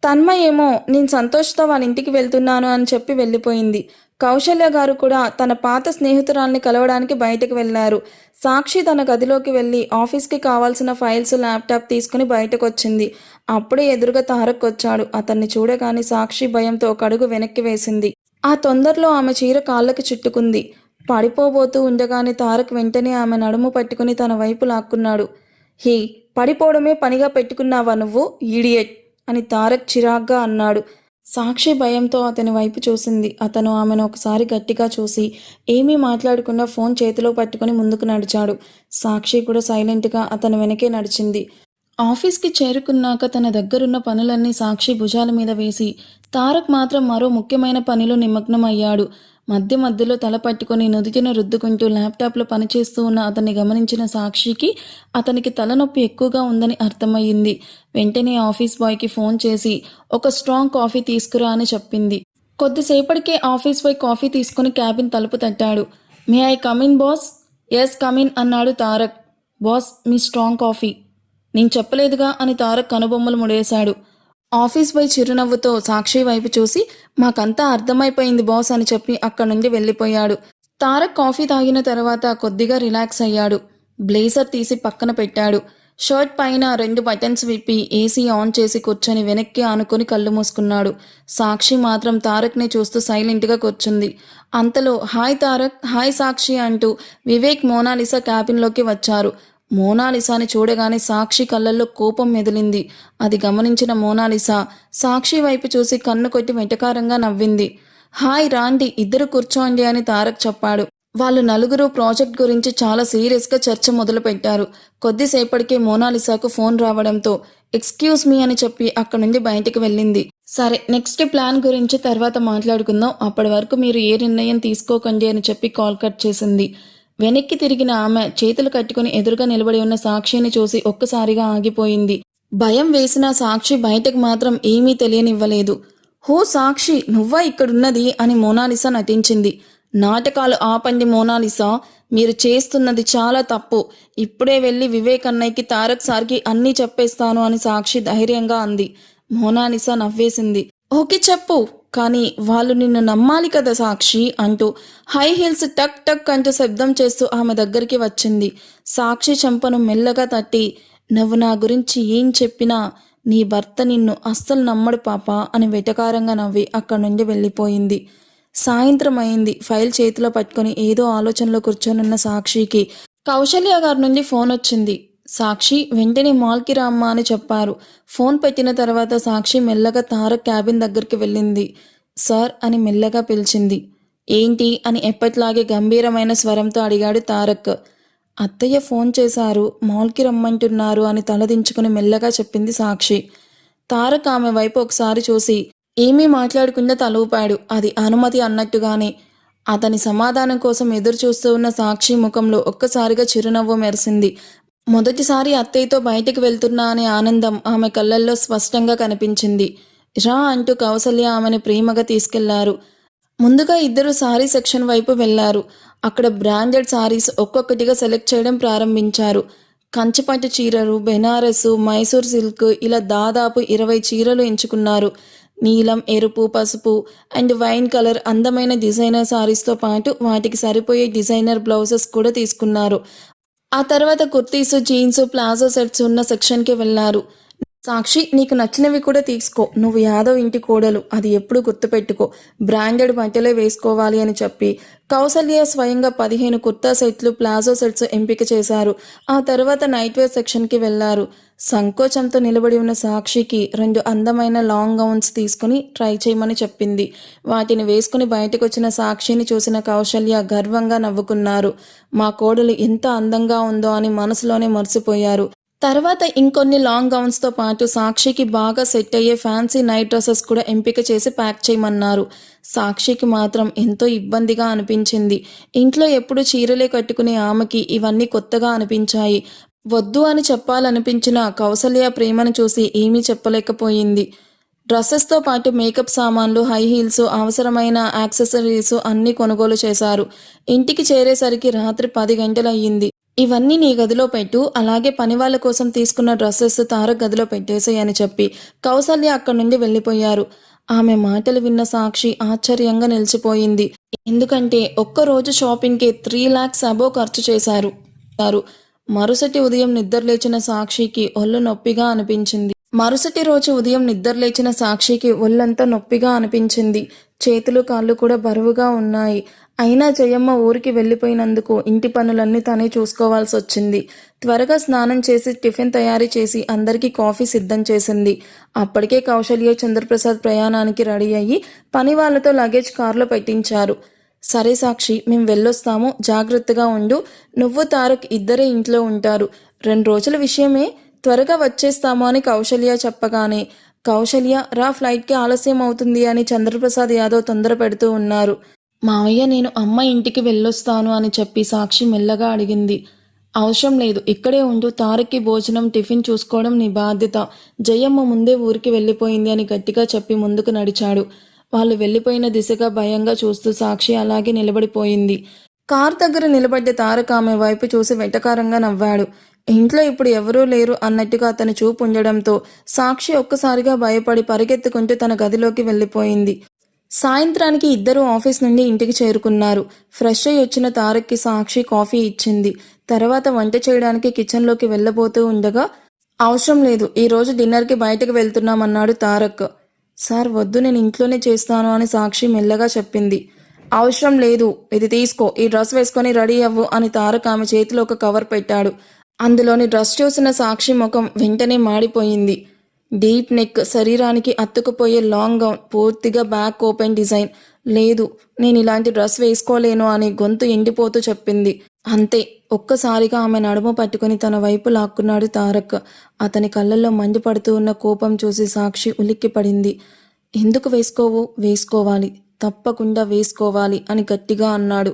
తన్మయ్ ఏమో నేను సంతోష్తో వాళ్ళ ఇంటికి వెళ్తున్నాను అని చెప్పి వెళ్ళిపోయింది. కౌశల్య గారు కూడా తన పాత స్నేహితురాల్ని కలవడానికి బయటకు వెళ్ళారు. సాక్షి తన గదిలోకి వెళ్ళి ఆఫీస్కి కావాల్సిన ఫైల్స్ ల్యాప్టాప్ తీసుకుని బయటకు వచ్చింది. అప్పుడే ఎదురుగా తారక్ వచ్చాడు. అతన్ని చూడగానే సాక్షి భయంతో ఒక అడుగు వెనక్కి వేసింది. ఆ తొందరలో ఆమె చీర కాళ్ళకి చుట్టుకుంది. పడిపోబోతూ ఉండగానే తారక్ వెంటనే ఆమె నడుము పట్టుకుని తన వైపు లాక్కున్నాడు. హీ, పడిపోవడమే పనిగా పెట్టుకున్నావా నువ్వు, ఈడియట్ అని తారక్ చిరాగ్గా అన్నాడు. సాక్షి భయంతో అతని వైపు చూసింది. అతను ఆమెను ఒకసారి గట్టిగా చూసి ఏమీ మాట్లాడకుండా ఫోన్ చేతిలో పట్టుకుని ముందుకు నడిచాడు. సాక్షి కూడా సైలెంట్గా అతని వెనకే నడిచింది. ఆఫీస్కి చేరుకున్నాక తన దగ్గరున్న పనులన్నీ సాక్షి భుజాల మీద వేసి తారక్ మాత్రం మరో ముఖ్యమైన పనిలో నిమగ్నమయ్యాడు. మధ్య మధ్యలో తల పట్టుకొని నుదిటిన రుద్దుకుంటూ ల్యాప్టాప్లో పనిచేస్తూ ఉన్న అతన్ని గమనించిన సాక్షికి అతనికి తలనొప్పి ఎక్కువగా ఉందని అర్థమయ్యింది. వెంటనే ఆఫీస్ బాయ్కి ఫోన్ చేసి ఒక స్ట్రాంగ్ కాఫీ తీసుకురా అని చెప్పింది. కొద్దిసేపటికే ఆఫీస్ బాయ్ కాఫీ తీసుకుని క్యాబిన్ తలుపు తట్టాడు. May I come in boss? Yes come in అన్నాడు తారక్. బాస్, మీ స్ట్రాంగ్ కాఫీ. నేను చెప్పలేదుగా అని తారక్ కనుబొమ్మలు ముడేశాడు. ఆఫీస్ బాయ్ చిరునవ్వుతో సాక్షి వైపు చూసి మాకంతా అర్థమైపోయింది బాస్ అని చెప్పి అక్కడి నుండి వెళ్ళిపోయాడు. తారక్ కాఫీ తాగిన తర్వాత కొద్దిగా రిలాక్స్ అయ్యాడు. బ్లేజర్ తీసి పక్కన పెట్టాడు. షర్ట్ పైన 2 బటన్స్ విప్పి ఏసీ ఆన్ చేసి కూర్చొని వెనక్కి ఆనుకొని కళ్ళు మూసుకున్నాడు. సాక్షి మాత్రం తారక్ని చూస్తూ సైలెంట్గా కూర్చుంది. అంతలో హాయ్ తారక్, హాయ్ సాక్షి అంటూ వివేక్, మోనాలిసా క్యాబిన్లోకి వచ్చారు. మోనాలిసాని చూడగానే సాక్షి కళ్ళల్లో కోపం మెదిలింది. అది గమనించిన మోనాలిసా సాక్షి వైపు చూసి కన్ను కొట్టి వెటకారంగా నవ్వింది. హాయ్ రాండి, ఇద్దరు కూర్చోండి అని తారక్ చెప్పాడు. వాళ్ళు నలుగురు ప్రాజెక్ట్ గురించి చాలా సీరియస్గా చర్చ మొదలుపెట్టారు. కొద్దిసేపటికే మోనాలిసాకు ఫోన్ రావడంతో ఎక్స్క్యూజ్ మీ అని చెప్పి అక్కడి నుండి బయటికి వెళ్ళింది. సరే, నెక్స్ట్ ప్లాన్ గురించి తర్వాత మాట్లాడుకుందాం, అప్పటి వరకు మీరు ఏ నిర్ణయం తీసుకోకండి అని చెప్పి కాల్ కట్ చేసింది. వెనక్కి తిరిగిన ఆమె చేతులు కట్టుకుని ఎదురుగా నిలబడి ఉన్న సాక్షిని చూసి ఒక్కసారిగా ఆగిపోయింది. భయం వేసిన సాక్షి బయటకు మాత్రం ఏమీ తెలియనివ్వలేదు. హో సాక్షి, నువ్వా ఇక్కడున్నది అని మోనాలిసా నటించింది. నాటకాలు ఆపండి మోనాలిసా, మీరు చేస్తున్నది చాలా తప్పు. ఇప్పుడే వెళ్ళి వివేక్ అన్నయ్యకి, తారక్ సార్కి అన్నీ చెప్పేస్తాను అని సాక్షి ధైర్యంగా అంది. మోనాలిసా నవ్వేసింది. ఓకే చెప్పు, కానీ వాళ్ళు నిన్ను నమ్మాలి కదా సాక్షి అంటూ హై హీల్స్ టక్ టక్ అంటూ శబ్దం చేస్తూ ఆమె దగ్గరికి వచ్చింది. సాక్షి చెంపను మెల్లగా తట్టి నువ్వు నా గురించి ఏం చెప్పినా నీ భర్త నిన్ను అస్సలు నమ్మడు పాప అని వెటకారంగా నవ్వి అక్కడి నుండి వెళ్ళిపోయింది. సాయంత్రం అయింది. ఫైల్ చేతిలో పట్టుకొని ఏదో ఆలోచనలో కూర్చొనున్న సాక్షికి కౌశల్య గారి నుండి ఫోన్ వచ్చింది. సాక్షి, వెంటనే మాల్కి రామ్మా అని చెప్పారు. ఫోన్ పెట్టిన తర్వాత సాక్షి మెల్లగా తారక్ క్యాబిన్ దగ్గరికి వెళ్ళింది. సార్ అని మెల్లగా పిలిచింది. ఏంటి అని ఎప్పట్లాగే గంభీరమైన స్వరంతో అడిగాడు తారక్. అత్తయ్య ఫోన్ చేశారు, మాల్కి రమ్మంటున్నారు అని తలదించుకుని మెల్లగా చెప్పింది సాక్షి. తారక్ ఆమె వైపు ఒకసారి చూసి ఏమీ మాట్లాడకుండా తల ఊపాడు. అది అనుమతి అన్నట్టుగానే. అతని సమాధానం కోసం ఎదురు చూస్తూ ఉన్న సాక్షి ముఖంలో ఒక్కసారిగా చిరునవ్వు మెరిసింది. మొదటిసారి అత్తయ్యతో బయటికి వెళ్తున్నా అనే ఆనందం ఆమె కళ్ళల్లో స్పష్టంగా కనిపించింది. రా అంటూ కౌసల్య ఆమెను ప్రేమగా తీసుకెళ్లారు. ముందుగా ఇద్దరు సారీ సెక్షన్ వైపు వెళ్లారు. అక్కడ బ్రాండెడ్ సారీస్ ఒక్కొక్కటిగా సెలెక్ట్ చేయడం ప్రారంభించారు. కంచిపట్టు చీరలు, బెనారసు, మైసూర్ సిల్క్ ఇలా దాదాపు 20 చీరలు ఎంచుకున్నారు. నీలం, ఎరుపు, పసుపు అండ్ వైన్ కలర్ అందమైన డిజైనర్ సారీస్తో పాటు వాటికి సరిపోయే డిజైనర్ బ్లౌజెస్ కూడా తీసుకున్నారు. ఆ తర్వాత కుర్తీసు, జీన్స్, ప్లాజో సెట్స్ ఉన్న సెక్షన్కి వెళ్ళారు. సాక్షి, నీకు నచ్చినవి కూడా తీసుకో, నువ్వు యాదవ్ ఇంటి కోడలు, అది ఎప్పుడు గుర్తుపెట్టుకో, బ్రాండెడ్ బట్టలే వేసుకోవాలి అని చెప్పి కౌసల్య స్వయంగా 15 కుర్తా సెట్లు, ప్లాజో సెట్స్ ఎంపిక చేశారు. ఆ తర్వాత నైట్ వేర్ సెక్షన్కి వెళ్ళారు. సంకోచంతో నిలబడి ఉన్న సాక్షికి 2 అందమైన లాంగ్ గౌన్స్ తీసుకుని ట్రై చేయమని చెప్పింది. వాటిని వేసుకుని బయటకు వచ్చిన సాక్షిని చూసిన కౌశల్య గర్వంగా నవ్వుకున్నారు. మా కోడలు ఎంత అందంగా ఉందో అని మనసులోనే మర్చిపోయారు. తర్వాత ఇంకొన్ని లాంగ్ గౌన్స్తో పాటు సాక్షికి బాగా సెట్ అయ్యే ఫ్యాన్సీ నైట్ డ్రెస్సెస్ కూడా ఎంపిక చేసి ప్యాక్ చేయమన్నారు. సాక్షికి మాత్రం ఎంతో ఇబ్బందిగా అనిపించింది. ఇంట్లో ఎప్పుడు చీరలే కట్టుకునే ఆమెకి ఇవన్నీ కొత్తగా అనిపించాయి. వద్దు అని చెప్పాలనిపించిన కౌసల్య ప్రేమను చూసి ఏమీ చెప్పలేకపోయింది. డ్రెస్సెస్తో పాటు మేకప్ సామాన్లు, హై హీల్స్, అవసరమైన యాక్సెసరీస్ అన్నీ కొనుగోలు చేశారు. ఇంటికి చేరేసరికి రాత్రి 10 గంటలయ్యింది. ఇవన్నీ నీ గదిలో పెట్టు, అలాగే పని వాళ్ళ కోసం తీసుకున్న డ్రెస్సెస్ తారక్ గదిలో పెట్టేసేయ్ అని చెప్పి కౌసల్య అక్కడి నుండి వెళ్ళిపోయారు. ఆమె మాటలు విన్న సాక్షి ఆశ్చర్యంగా నిలిచిపోయింది. ఎందుకంటే ఒక్కరోజు షాపింగ్కి 3 lakhs అబోవ్ ఖర్చు చేశారు. మరుసటి ఉదయం నిద్రలేచిన సాక్షికి ఒళ్ళు నొప్పిగా అనిపించింది. ఒళ్ళంతా నొప్పిగా అనిపించింది. చేతులు కాళ్ళు కూడా బరువుగా ఉన్నాయి. అయినా జయమ్మ ఊరికి వెళ్ళిపోయినందుకు ఇంటి పనులన్నీ తనే చూసుకోవాల్సి వచ్చింది. త్వరగా స్నానం చేసి టిఫిన్ తయారు చేసి అందరికీ కాఫీ సిద్ధం చేసింది. అప్పటికే కౌశల్య చంద్రప్రసాద్ ప్రయాణానికి రెడీ అయ్యి పని వాళ్ళతో లగేజ్ కారులో పెట్టించారు. సరే సాక్షి, మేం వెళ్ళొస్తాము, జాగ్రత్తగా ఉండు. నువ్వు తారక్ ఇద్దరే ఇంట్లో ఉంటారు. 2 రోజుల విషయమే, త్వరగా వచ్చేస్తాము అని కౌశల్య చెప్పగానే, కౌశల్య రా, ఫ్లైట్కి ఆలస్యం అవుతుంది అని చంద్రప్రసాద్ యాదవ్ తొందర పెడుతూ ఉన్నారు. మావయ్య, నేను అమ్మ ఇంటికి వెళ్ళొస్తాను అని చెప్పి సాక్షి మెల్లగా అడిగింది. అవసరం లేదు, ఇక్కడే ఉండు. తారక్కి భోజనం టిఫిన్ చూసుకోవడం నీ బాధ్యత. జయమ్మ ముందే ఊరికి వెళ్ళిపోయింది అని గట్టిగా చెప్పి ముందుకు నడిచాడు. వాళ్ళు వెళ్ళిపోయిన దిశగా భయంగా చూస్తూ సాక్షి అలాగే నిలబడిపోయింది. కార్ దగ్గర నిలబడ్డ తారక్ ఆమె వైపు చూసి వెటకారంగా నవ్వాడు. ఇంట్లో ఇప్పుడు ఎవరూ లేరు అన్నట్టుగా అతని చూపు ఉండడంతో సాక్షి ఒక్కసారిగా భయపడి పరిగెత్తుకుంటూ తన గదిలోకి వెళ్ళిపోయింది. సాయంత్రానికి ఇద్దరూ ఆఫీస్ నుండి ఇంటికి చేరుకున్నారు. ఫ్రెష్ అయి వచ్చిన తారక్కి సాక్షి కాఫీ ఇచ్చింది. తర్వాత వంట చేయడానికి కిచెన్లోకి వెళ్ళబోతూ ఉండగా, అవసరం లేదు, ఈరోజు డిన్నర్కి బయటకు వెళ్తున్నామన్నాడు తారక్. సార్ వద్దు, నేను ఇంట్లోనే చేస్తాను అని సాక్షి మెల్లగా చెప్పింది. అవసరం లేదు, ఇది తీసుకో, ఈ డ్రెస్ వేసుకొని రెడీ అవ్వు అని తారక్ ఆమె చేతిలో ఒక కవర్ పెట్టాడు. అందులోని డ్రెస్ చూసిన సాక్షి ముఖం వెంటనే మాడిపోయింది. డీప్ నెక్, శరీరానికి అతుకుపోయే లాంగ్ గౌన్, పూర్తిగా బ్యాక్ ఓపెన్ డిజైన్. లేదు, నేను ఇలాంటి డ్రెస్ వేసుకోలేను అని గొంతు ఎండిపోతూ చెప్పింది. అంతే, ఒక్కసారిగా ఆమె నడుము పట్టుకుని తన వైపు లాక్కున్నాడు తారక్. అతని కళ్ళల్లో మండిపడుతూ ఉన్న కోపం చూసి సాక్షి ఉలిక్కిపడింది. ఎందుకు వేసుకోవు? వేసుకోవాలి, తప్పకుండా వేసుకోవాలి అని గట్టిగా అన్నాడు.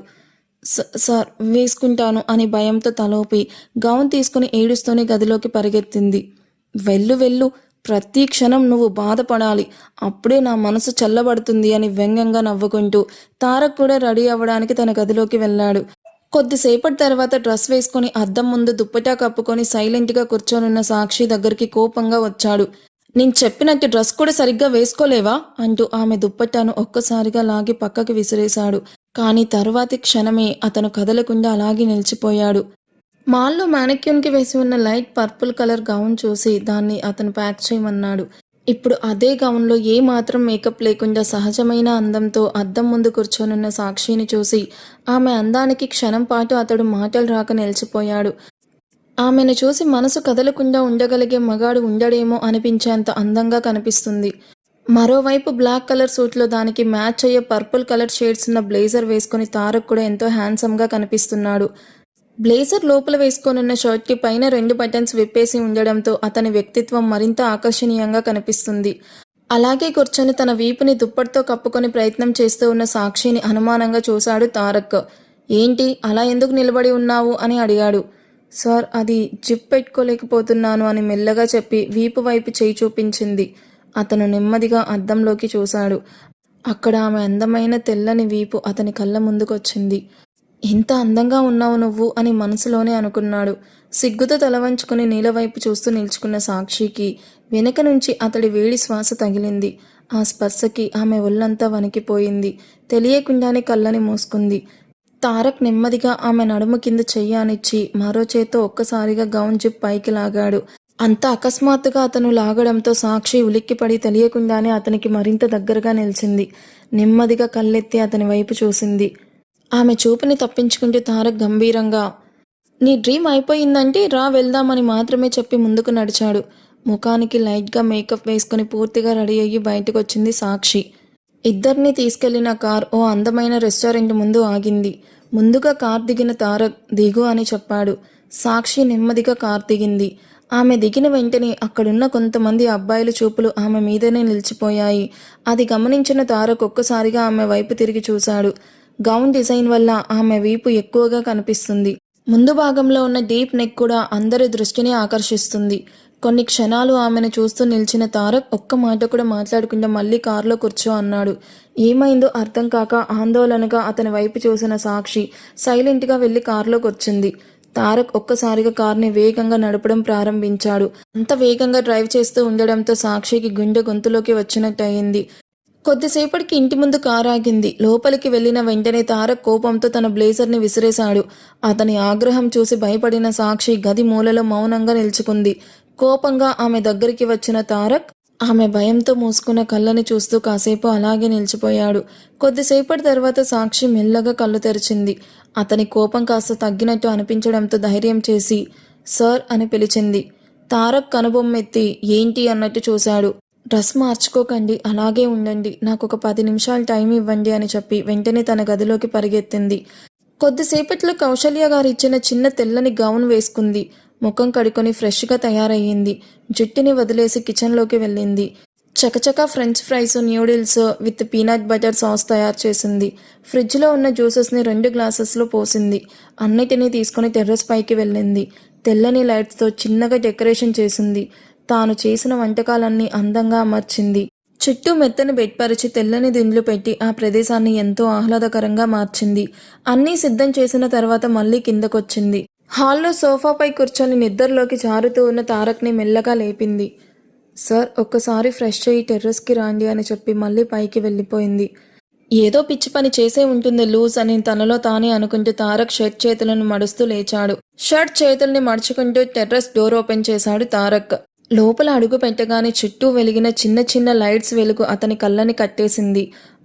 సార్, వేసుకుంటాను అని భయంతో తలోపి గౌన్ తీసుకుని ఏడుస్తూనే గదిలోకి పరిగెత్తింది. వెళ్ళు వెళ్ళు, ప్రతి క్షణం నువ్వు బాధపడాలి, అప్పుడే నా మనసు చల్లబడుతుంది అని వ్యంగ్యంగా నవ్వుకుంటూ తారక్ కూడా రెడీ అవ్వడానికి తన గదిలోకి వెళ్ళాడు. కొద్దిసేపటి తర్వాత డ్రెస్ వేసుకుని అద్దం ముందు దుప్పటా కప్పుకొని సైలెంట్గా కూర్చొనున్న సాక్షి దగ్గరికి కోపంగా వచ్చాడు. నేను చెప్పినట్టు డ్రెస్ కూడా సరిగ్గా వేసుకోలేవా అంటూ ఆమె దుప్పటాను ఒక్కసారిగా లాగి పక్కకి విసిరేశాడు. కానీ తరువాతి క్షణమే అతను కదలకుండా అలాగే నిలిచిపోయాడు. మాల్లో మ్యానిక్యూన్కి వేసి ఉన్న లైట్ పర్పుల్ కలర్ గౌన్ చూసి దాన్ని అతను ప్యాక్ చేయమన్నాడు. ఇప్పుడు అదే గౌన్లో ఏ మాత్రం మేకప్ లేకుండా సహజమైన అందంతో అద్దం ముందు కూర్చొనున్న సాక్షిని చూసి ఆమె అందానికి క్షణం పాటు అతడు మాటలు రాక నిలిచిపోయాడు. ఆమెను చూసి మనసు కదలకుండా ఉండగలిగే మగాడు ఉండడేమో అనిపించేంత అందంగా కనిపిస్తుంది. మరోవైపు బ్లాక్ కలర్ సూట్లో దానికి మ్యాచ్ అయ్యే పర్పుల్ కలర్ షేడ్స్ ఉన్న బ్లేజర్ వేసుకుని తారక్ కూడా ఎంతో హ్యాండ్సమ్గా కనిపిస్తున్నాడు. బ్లేజర్ లోపల వేసుకొనున్న షర్ట్కి పైన 2 బటన్స్ విప్పేసి ఉండడంతో అతని వ్యక్తిత్వం మరింత ఆకర్షణీయంగా కనిపిస్తుంది. అలాగే కూర్చొని తన వీపుని దుప్పటితో కప్పుకొని ప్రయత్నం చేస్తూ ఉన్న సాక్షిని అనుమానంగా చూశాడు తారక్. ఏంటి, అలా ఎందుకు నిలబడి ఉన్నావు అని అడిగాడు. సార్, అది జిప్ పెట్టుకోలేకపోతున్నాను అని మెల్లగా చెప్పి వీపు వైపు చేయి చూపించింది. అతను నెమ్మదిగా అద్దంలోకి చూశాడు. అక్కడ ఆమె అందమైన తెల్లని వీపు అతని కళ్ళ ముందుకొచ్చింది. ఎంత అందంగా ఉన్నావు నువ్వు అని మనసులోనే అనుకున్నాడు. సిగ్గుతో తలవంచుకుని నీలవైపు చూస్తూ నిల్చుకున్న సాక్షికి వెనక నుంచి అతడి వేడి శ్వాస తగిలింది. ఆ స్పర్శకి ఆమె ఒళ్ళంతా వణికిపోయింది. తెలియకుండానే కళ్ళని మూసుకుంది. తారక్ నెమ్మదిగా ఆమె నడుము కింద చెయ్యానిచ్చి మరో చేత్తో ఒక్కసారిగా గౌన్ జిప్ పైకి లాగాడు. అంత అకస్మాత్తుగా అతను లాగడంతో సాక్షి ఉలిక్కిపడి తెలియకుండానే అతనికి మరింత దగ్గరగా నిలిచింది. నెమ్మదిగా కళ్ళెత్తి అతని వైపు చూసింది. ఆమె చూపుని తప్పించుకుంటూ తారక్ గంభీరంగా, నీ డ్రీమ్ అయిపోయిందంటే రా వెళ్దామని మాత్రమే చెప్పి ముందుకు నడిచాడు. ముఖానికి లైట్గా మేకప్ వేసుకుని పూర్తిగా రెడీ అయ్యి బయటకు వచ్చింది సాక్షి. ఇద్దరిని తీసుకెళ్లిన కార్ ఓ అందమైన రెస్టారెంట్ ముందు ఆగింది. ముందుగా కార్ దిగిన తారక్ దిగు అని చెప్పాడు. సాక్షి నెమ్మదిగా కార్ దిగింది. ఆమె దిగిన వెంటనే అక్కడున్న కొంతమంది అబ్బాయిల చూపులు ఆమె మీదనే నిలిచిపోయాయి. అది గమనించిన తారక్ ఒక్కసారిగా ఆమె వైపు తిరిగి చూశాడు. గౌన్ డిజైన్ వల్ల ఆమె వీపు ఎక్కువగా కనిపిస్తుంది. ముందు భాగంలో ఉన్న డీప్ నెక్ కూడా అందరి దృష్టిని ఆకర్షిస్తుంది. కొన్ని క్షణాలు ఆమెను చూస్తూ నిలిచిన తారక్ ఒక్క మాట కూడా మాట్లాడకుండా మళ్ళీ కారులో కూర్చో అన్నాడు. ఏమైందో అర్థం కాక ఆందోళనగా అతని వైపు చూసిన సాక్షి సైలెంట్గా వెళ్ళి కారులో కూర్చుంది. తారక్ ఒక్కసారిగా కార్ని వేగంగా నడపడం ప్రారంభించాడు. అంత వేగంగా డ్రైవ్ చేస్తూ ఉండడంతో సాక్షికి గుండె గొంతులోకి వచ్చినట్టు అయింది. కొద్దిసేపటికి ఇంటి ముందు కారు ఆగింది. లోపలికి వెళ్లిన వెంటనే తారక్ కోపంతో తన బ్లేజర్ని విసిరేశాడు. అతని ఆగ్రహం చూసి భయపడిన సాక్షి గది మూలలో మౌనంగా నిల్చుకుంది. కోపంగా ఆమె దగ్గరికి వచ్చిన తారక్ ఆమె భయంతో మూసుకున్న కళ్ళని చూస్తూ కాసేపు అలాగే నిలిచిపోయాడు. కొద్దిసేపటి తర్వాత సాక్షి మెల్లగా కళ్ళు తెరిచింది. అతని కోపం కాస్త తగ్గినట్టు అనిపించడంతో ధైర్యం చేసి సార్ అని పిలిచింది. తారక్ కనుబొమ్మెత్తి ఏంటి అన్నట్టు చూశాడు. డ్రెస్ మార్చుకోకండి, అలాగే ఉండండి, నాకు ఒక 10 నిమిషాలు టైం ఇవ్వండి అని చెప్పి వెంటనే తన గదిలోకి పరిగెత్తింది. కొద్దిసేపట్లో కౌశల్య గారు ఇచ్చిన చిన్న తెల్లని గౌన్ వేసుకుంది. ముఖం కడుకొని ఫ్రెష్గా తయారయ్యింది. జుట్టుని వదిలేసి కిచెన్లోకి వెళ్ళింది. చకచకా French fries, noodles with peanut butter sauce తయారు చేసింది. ఫ్రిడ్జ్లో ఉన్న జ్యూసెస్ని 2 గ్లాసెస్లో పోసింది. అన్నిటినీ తీసుకుని టెర్రస్ పైకి వెళ్ళింది. తెల్లని లైట్స్తో చిన్నగా డెకరేషన్ చేసింది. తాను చేసిన వంటకాలన్నీ అందంగా అమర్చింది. చుట్టూ మెత్తని బెడ్ పరిచి తెల్లని దిండ్లు పెట్టి ఆ ప్రదేశాన్ని ఎంతో ఆహ్లాదకరంగా మార్చింది. అన్నీ సిద్ధం చేసిన తర్వాత మళ్ళీ కిందకొచ్చింది. హాల్లో సోఫాపై కూర్చొని నిద్రలోకి జారుతూ ఉన్న తారక్ని మెల్లగా లేపింది. సార్, ఒక్కసారి ఫ్రెష్ అయ్యి టెర్రస్కి రాండి అని చెప్పి మళ్ళీ పైకి వెళ్ళిపోయింది. ఏదో పిచ్చి పని చేసే ఉంటుంది లూజ్ అని తనలో తానే అనుకుంటూ తారక్ షర్ట్ చేతులను మడుస్తూ లేచాడు. షర్ట్ చేతుల్ని మడుచుకుంటూ టెర్రస్ డోర్ ఓపెన్ చేశాడు తారక్. లోపల అడుగు పెట్టగానే చుట్టూ వెలిగిన చిన్న చిన్న లైట్స్ వెలుగు అతని కళ్ళని కట్టేసింది.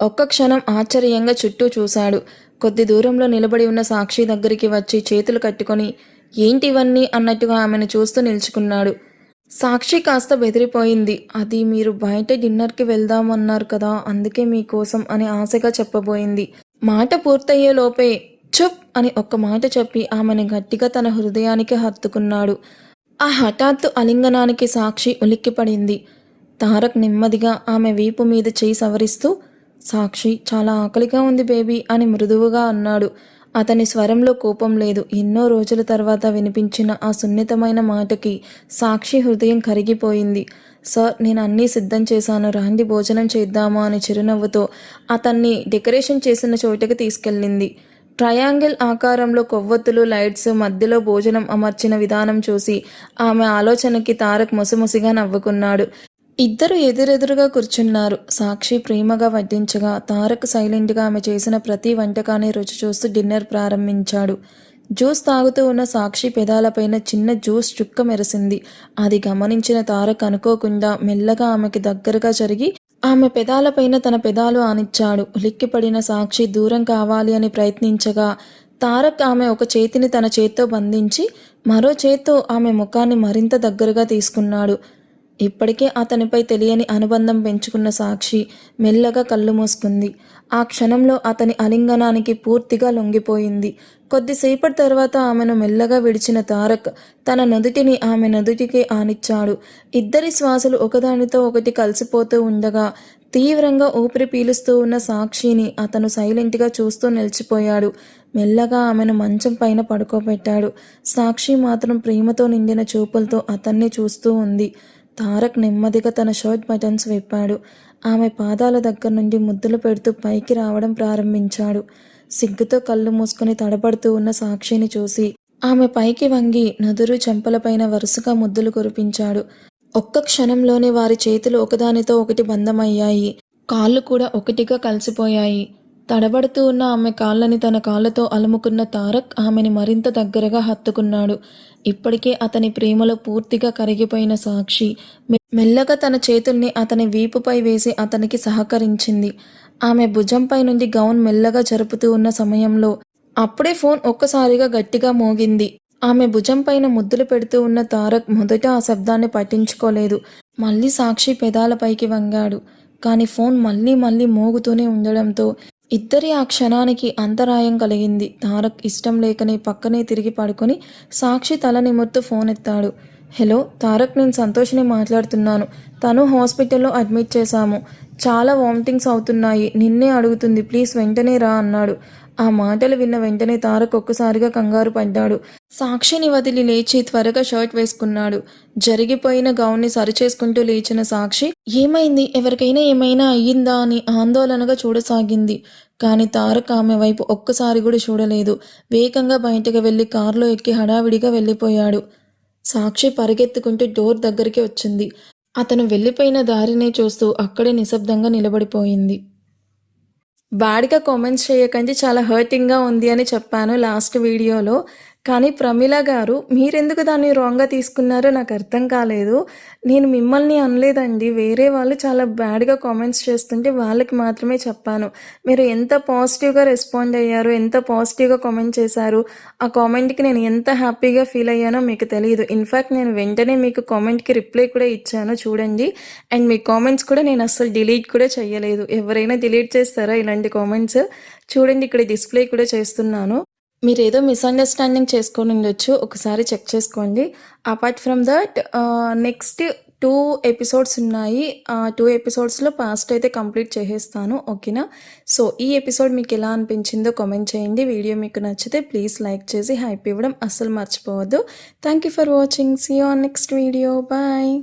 ఒక్క క్షణం ఆశ్చర్యంగా చుట్టూ చూశాడు. కొద్ది దూరంలో నిలబడి ఉన్న సాక్షి దగ్గరికి వచ్చి చేతులు కట్టుకొని ఏంటివన్నీ అన్నట్టుగా ఆమెను చూస్తూ నిల్చుకున్నాడు. సాక్షి కాస్త బెదిరిపోయింది. అది మీరు బయట డిన్నర్కి వెళ్దామన్నారు కదా, అందుకే మీకోసం అని ఆశగా చెప్పబోయింది. మాట పూర్తయ్యే లోపే చుప్ అని ఒక్క మాట చెప్పి ఆమెను గట్టిగా తన హృదయానికి హత్తుకున్నాడు. ఆ హఠాత్తు అలింగనానికి సాక్షి ఉలిక్కిపడింది. తారక్ నెమ్మదిగా ఆమె వీపు మీద చేయి సవరిస్తూ సాక్షి, చాలా ఆకలిగా ఉంది బేబీ అని మృదువుగా అన్నాడు. అతని స్వరంలో కోపం లేదు. ఎన్నో రోజుల తర్వాత వినిపించిన ఆ సున్నితమైన మాటకి సాక్షి హృదయం కరిగిపోయింది. సార్, నేను అన్నీ సిద్ధం చేశాను, రాండి భోజనం చేద్దామా అని చిరునవ్వుతో అతన్ని డెకరేషన్ చేసిన చోటకి తీసుకెళ్ళింది. ట్రయాంగిల్ ఆకారంలో కొవ్వొత్తులు, లైట్స్, మధ్యలో భోజనం అమర్చిన విధానం చూసి ఆమె ఆలోచనకి తారక్ ముసిముసిగా నవ్వుకున్నాడు. ఇద్దరు ఎదురెదురుగా కూర్చున్నారు. సాక్షి ప్రేమగా వడ్డించగా తారక్ సైలెంట్గా ఆమె చేసిన ప్రతి వంటకాన్ని రుచి చూస్తూ డిన్నర్ ప్రారంభించాడు. జ్యూస్ తాగుతూ ఉన్న సాక్షి పెదాలపైన చిన్న జ్యూస్ చుక్క మెరిసింది. అది గమనించిన తారక్ అనుకోకుండా మెల్లగా ఆమెకి దగ్గరగా జరిగి ఆమె పెదాలపైన తన పెదాలు ఆనిచ్చాడు. ఉలిక్కిపడిన సాక్షి దూరం కావాలి అని ప్రయత్నించగా తారక్ ఆమె ఒక చేతిని తన చేత్తో బంధించి మరో చేత్తో ఆమె ముఖాన్ని మరింత దగ్గరగా తీసుకున్నాడు. ఇప్పటికే అతనిపై తెలియని అనుబంధం పెంచుకున్న సాక్షి మెల్లగా కళ్ళు మూసుకుంది. ఆ క్షణంలో అతని ఆలింగనానికి పూర్తిగా లొంగిపోయింది. కొద్దిసేపటి తర్వాత ఆమెను మెల్లగా విడిచిన తారక్ తన నుదుటిని ఆమె నుదుటికి ఆనిచ్చాడు. ఇద్దరి శ్వాసలు ఒకదానితో ఒకటి కలిసిపోతూ ఉండగా తీవ్రంగా ఊపిరి పీలుస్తూ ఉన్న సాక్షిని అతను సైలెంట్గా చూస్తూ నిలిచిపోయాడు. మెల్లగా ఆమెను మంచం పైన పడుకోబెట్టాడు. సాక్షి మాత్రం ప్రేమతో నిండిన చూపులతో అతన్ని చూస్తూ ఉంది. తారక్ నెమ్మదిగా తన షర్ట్ బటన్స్ విప్పాడు. ఆమె పాదాల దగ్గర నుండి ముద్దులు పెడుతూ పైకి రావడం ప్రారంభించాడు. సిగ్గుతో కళ్ళు మూసుకుని తడబడుతూ ఉన్న సాక్షిని చూసి ఆమె పైకి వంగి నుదురు చెంపలపైన వరుసగా ముద్దులు కురిపించాడు. ఒక్క క్షణంలోనే వారి చేతులు ఒకదానితో ఒకటి బంధమయ్యాయి. కాళ్ళు కూడా ఒకటిగా కలిసిపోయాయి. తడబడుతూ ఉన్న ఆమె కాళ్ళని తన కాళ్ళతో అలుముకున్న తారక్ ఆమెని మరింత దగ్గరగా హత్తుకున్నాడు. ఇప్పటికే అతని ప్రేమలో పూర్తిగా కరిగిపోయిన సాక్షి మెల్లగా తన చేతుల్ని అతని వీపుపై వేసి అతనికి సహకరించింది. ఆమె భుజంపై నుండి గౌన్ మెల్లగా జరుపుతూ ఉన్న సమయంలో అప్పుడే ఫోన్ ఒక్కసారిగా గట్టిగా మోగింది. ఆమె భుజంపైన ముద్దులు పెడుతూ ఉన్న తారక్ మొదట ఆ శబ్దాన్ని పట్టించుకోలేదు. మళ్ళీ సాక్షి పెదాలపైకి వంగాడు. కానీ ఫోన్ మళ్ళీ మళ్ళీ మోగుతూనే ఉండడంతో ఇద్దరి ఆ క్షణానికి అంతరాయం కలిగింది. తారక్ ఇష్టం లేకనే పక్కనే తిరిగి పడుకొని సాక్షి తల నిమురుతూ ఫోన్ ఎత్తాడు. హలో తారక్, నేను సంతోష్ని మాట్లాడుతున్నాను. తను హాస్పిటల్లో అడ్మిట్ చేశాము. చాలా వామిటింగ్స్ అవుతున్నాయి. నిన్నే అడుగుతుంది, ప్లీజ్ వెంటనే రా అన్నాడు. ఆ మాటలు విన్న వెంటనే తారక్ ఒక్కసారిగా కంగారు పడ్డాడు. సాక్షిని వదిలి లేచి త్వరగా షర్ట్ వేసుకున్నాడు. జరిగిపోయిన గౌన్ని సరిచేసుకుంటూ లేచిన సాక్షి ఏమైంది, ఎవరికైనా ఏమైనా అయ్యిందా అని ఆందోళనగా చూడసాగింది. కానీ తారక్ ఆమె వైపు ఒక్కసారి కూడా చూడలేదు. వేగంగా బయటకు వెళ్ళి కారులో ఎక్కి హడావిడిగా వెళ్ళిపోయాడు. సాక్షి పరిగెత్తుకుంటూ డోర్ దగ్గరికి వచ్చింది. అతను వెళ్ళిపోయిన దారినే చూస్తూ అక్కడే నిశ్శబ్దంగా నిలబడిపోయింది. బ్యాడ్‌గా కామెంట్స్ చేయకండి, చాలా హర్టింగ్‌గా ఉంది అని చెప్పాను లాస్ట్ వీడియోలో. కానీ ప్రమీల గారు మీరెందుకు దాన్ని రాంగ్‌గా తీసుకున్నారో నాకు అర్థం కాలేదు. నేను మిమ్మల్ని అనలేదండి. వేరే వాళ్ళు చాలా బ్యాడ్‌గా కామెంట్స్ చేస్తుంటే వాళ్ళకి మాత్రమే చెప్పాను. మీరు ఎంత పాజిటివ్‌గా రెస్పాండ్ అయ్యారు, ఎంత పాజిటివ్‌గా కామెంట్ చేశారు. ఆ కామెంట్‌కి నేను ఎంత హ్యాపీగా ఫీల్ అయ్యానో మీకు తెలీదు. ఇన్‌ఫాక్ట్ నేను వెంటనే మీకు కామెంట్‌కి రిప్లై కూడా ఇచ్చాను చూడండి. అండ్ మీ కామెంట్స్ కూడా నేను అస్సలు డిలీట్ కూడా చేయలేదు. ఎవరైనా డిలీట్ చేస్తారా ఇలాంటి కామెంట్స్? చూడండి, ఇక్కడ డిస్‌ప్లే కూడా చేస్తున్నాను. మీరేదో మిస్‌అండర్‌స్టాండింగ్ చేసుకొని ఉండొచ్చు. ఒకసారి చెక్ చేసుకోండి. Apart from that next 2 episodes ఉన్నాయి. ఆ 2 ఎపిసోడ్స్‌లో పాస్ట్ అయితే కంప్లీట్ చేసేస్తాను. ఓకేనా? సో, ఈ ఎపిసోడ్ మీకు ఎలా అనిపించిందో కామెంట్ చేయండి. వీడియో మీకు నచ్చితే ప్లీజ్ లైక్ చేసి హైప్ ఇవ్వడం అస్సలు మర్చిపోవద్దు. Thank you for watching. See you on next video. Bye.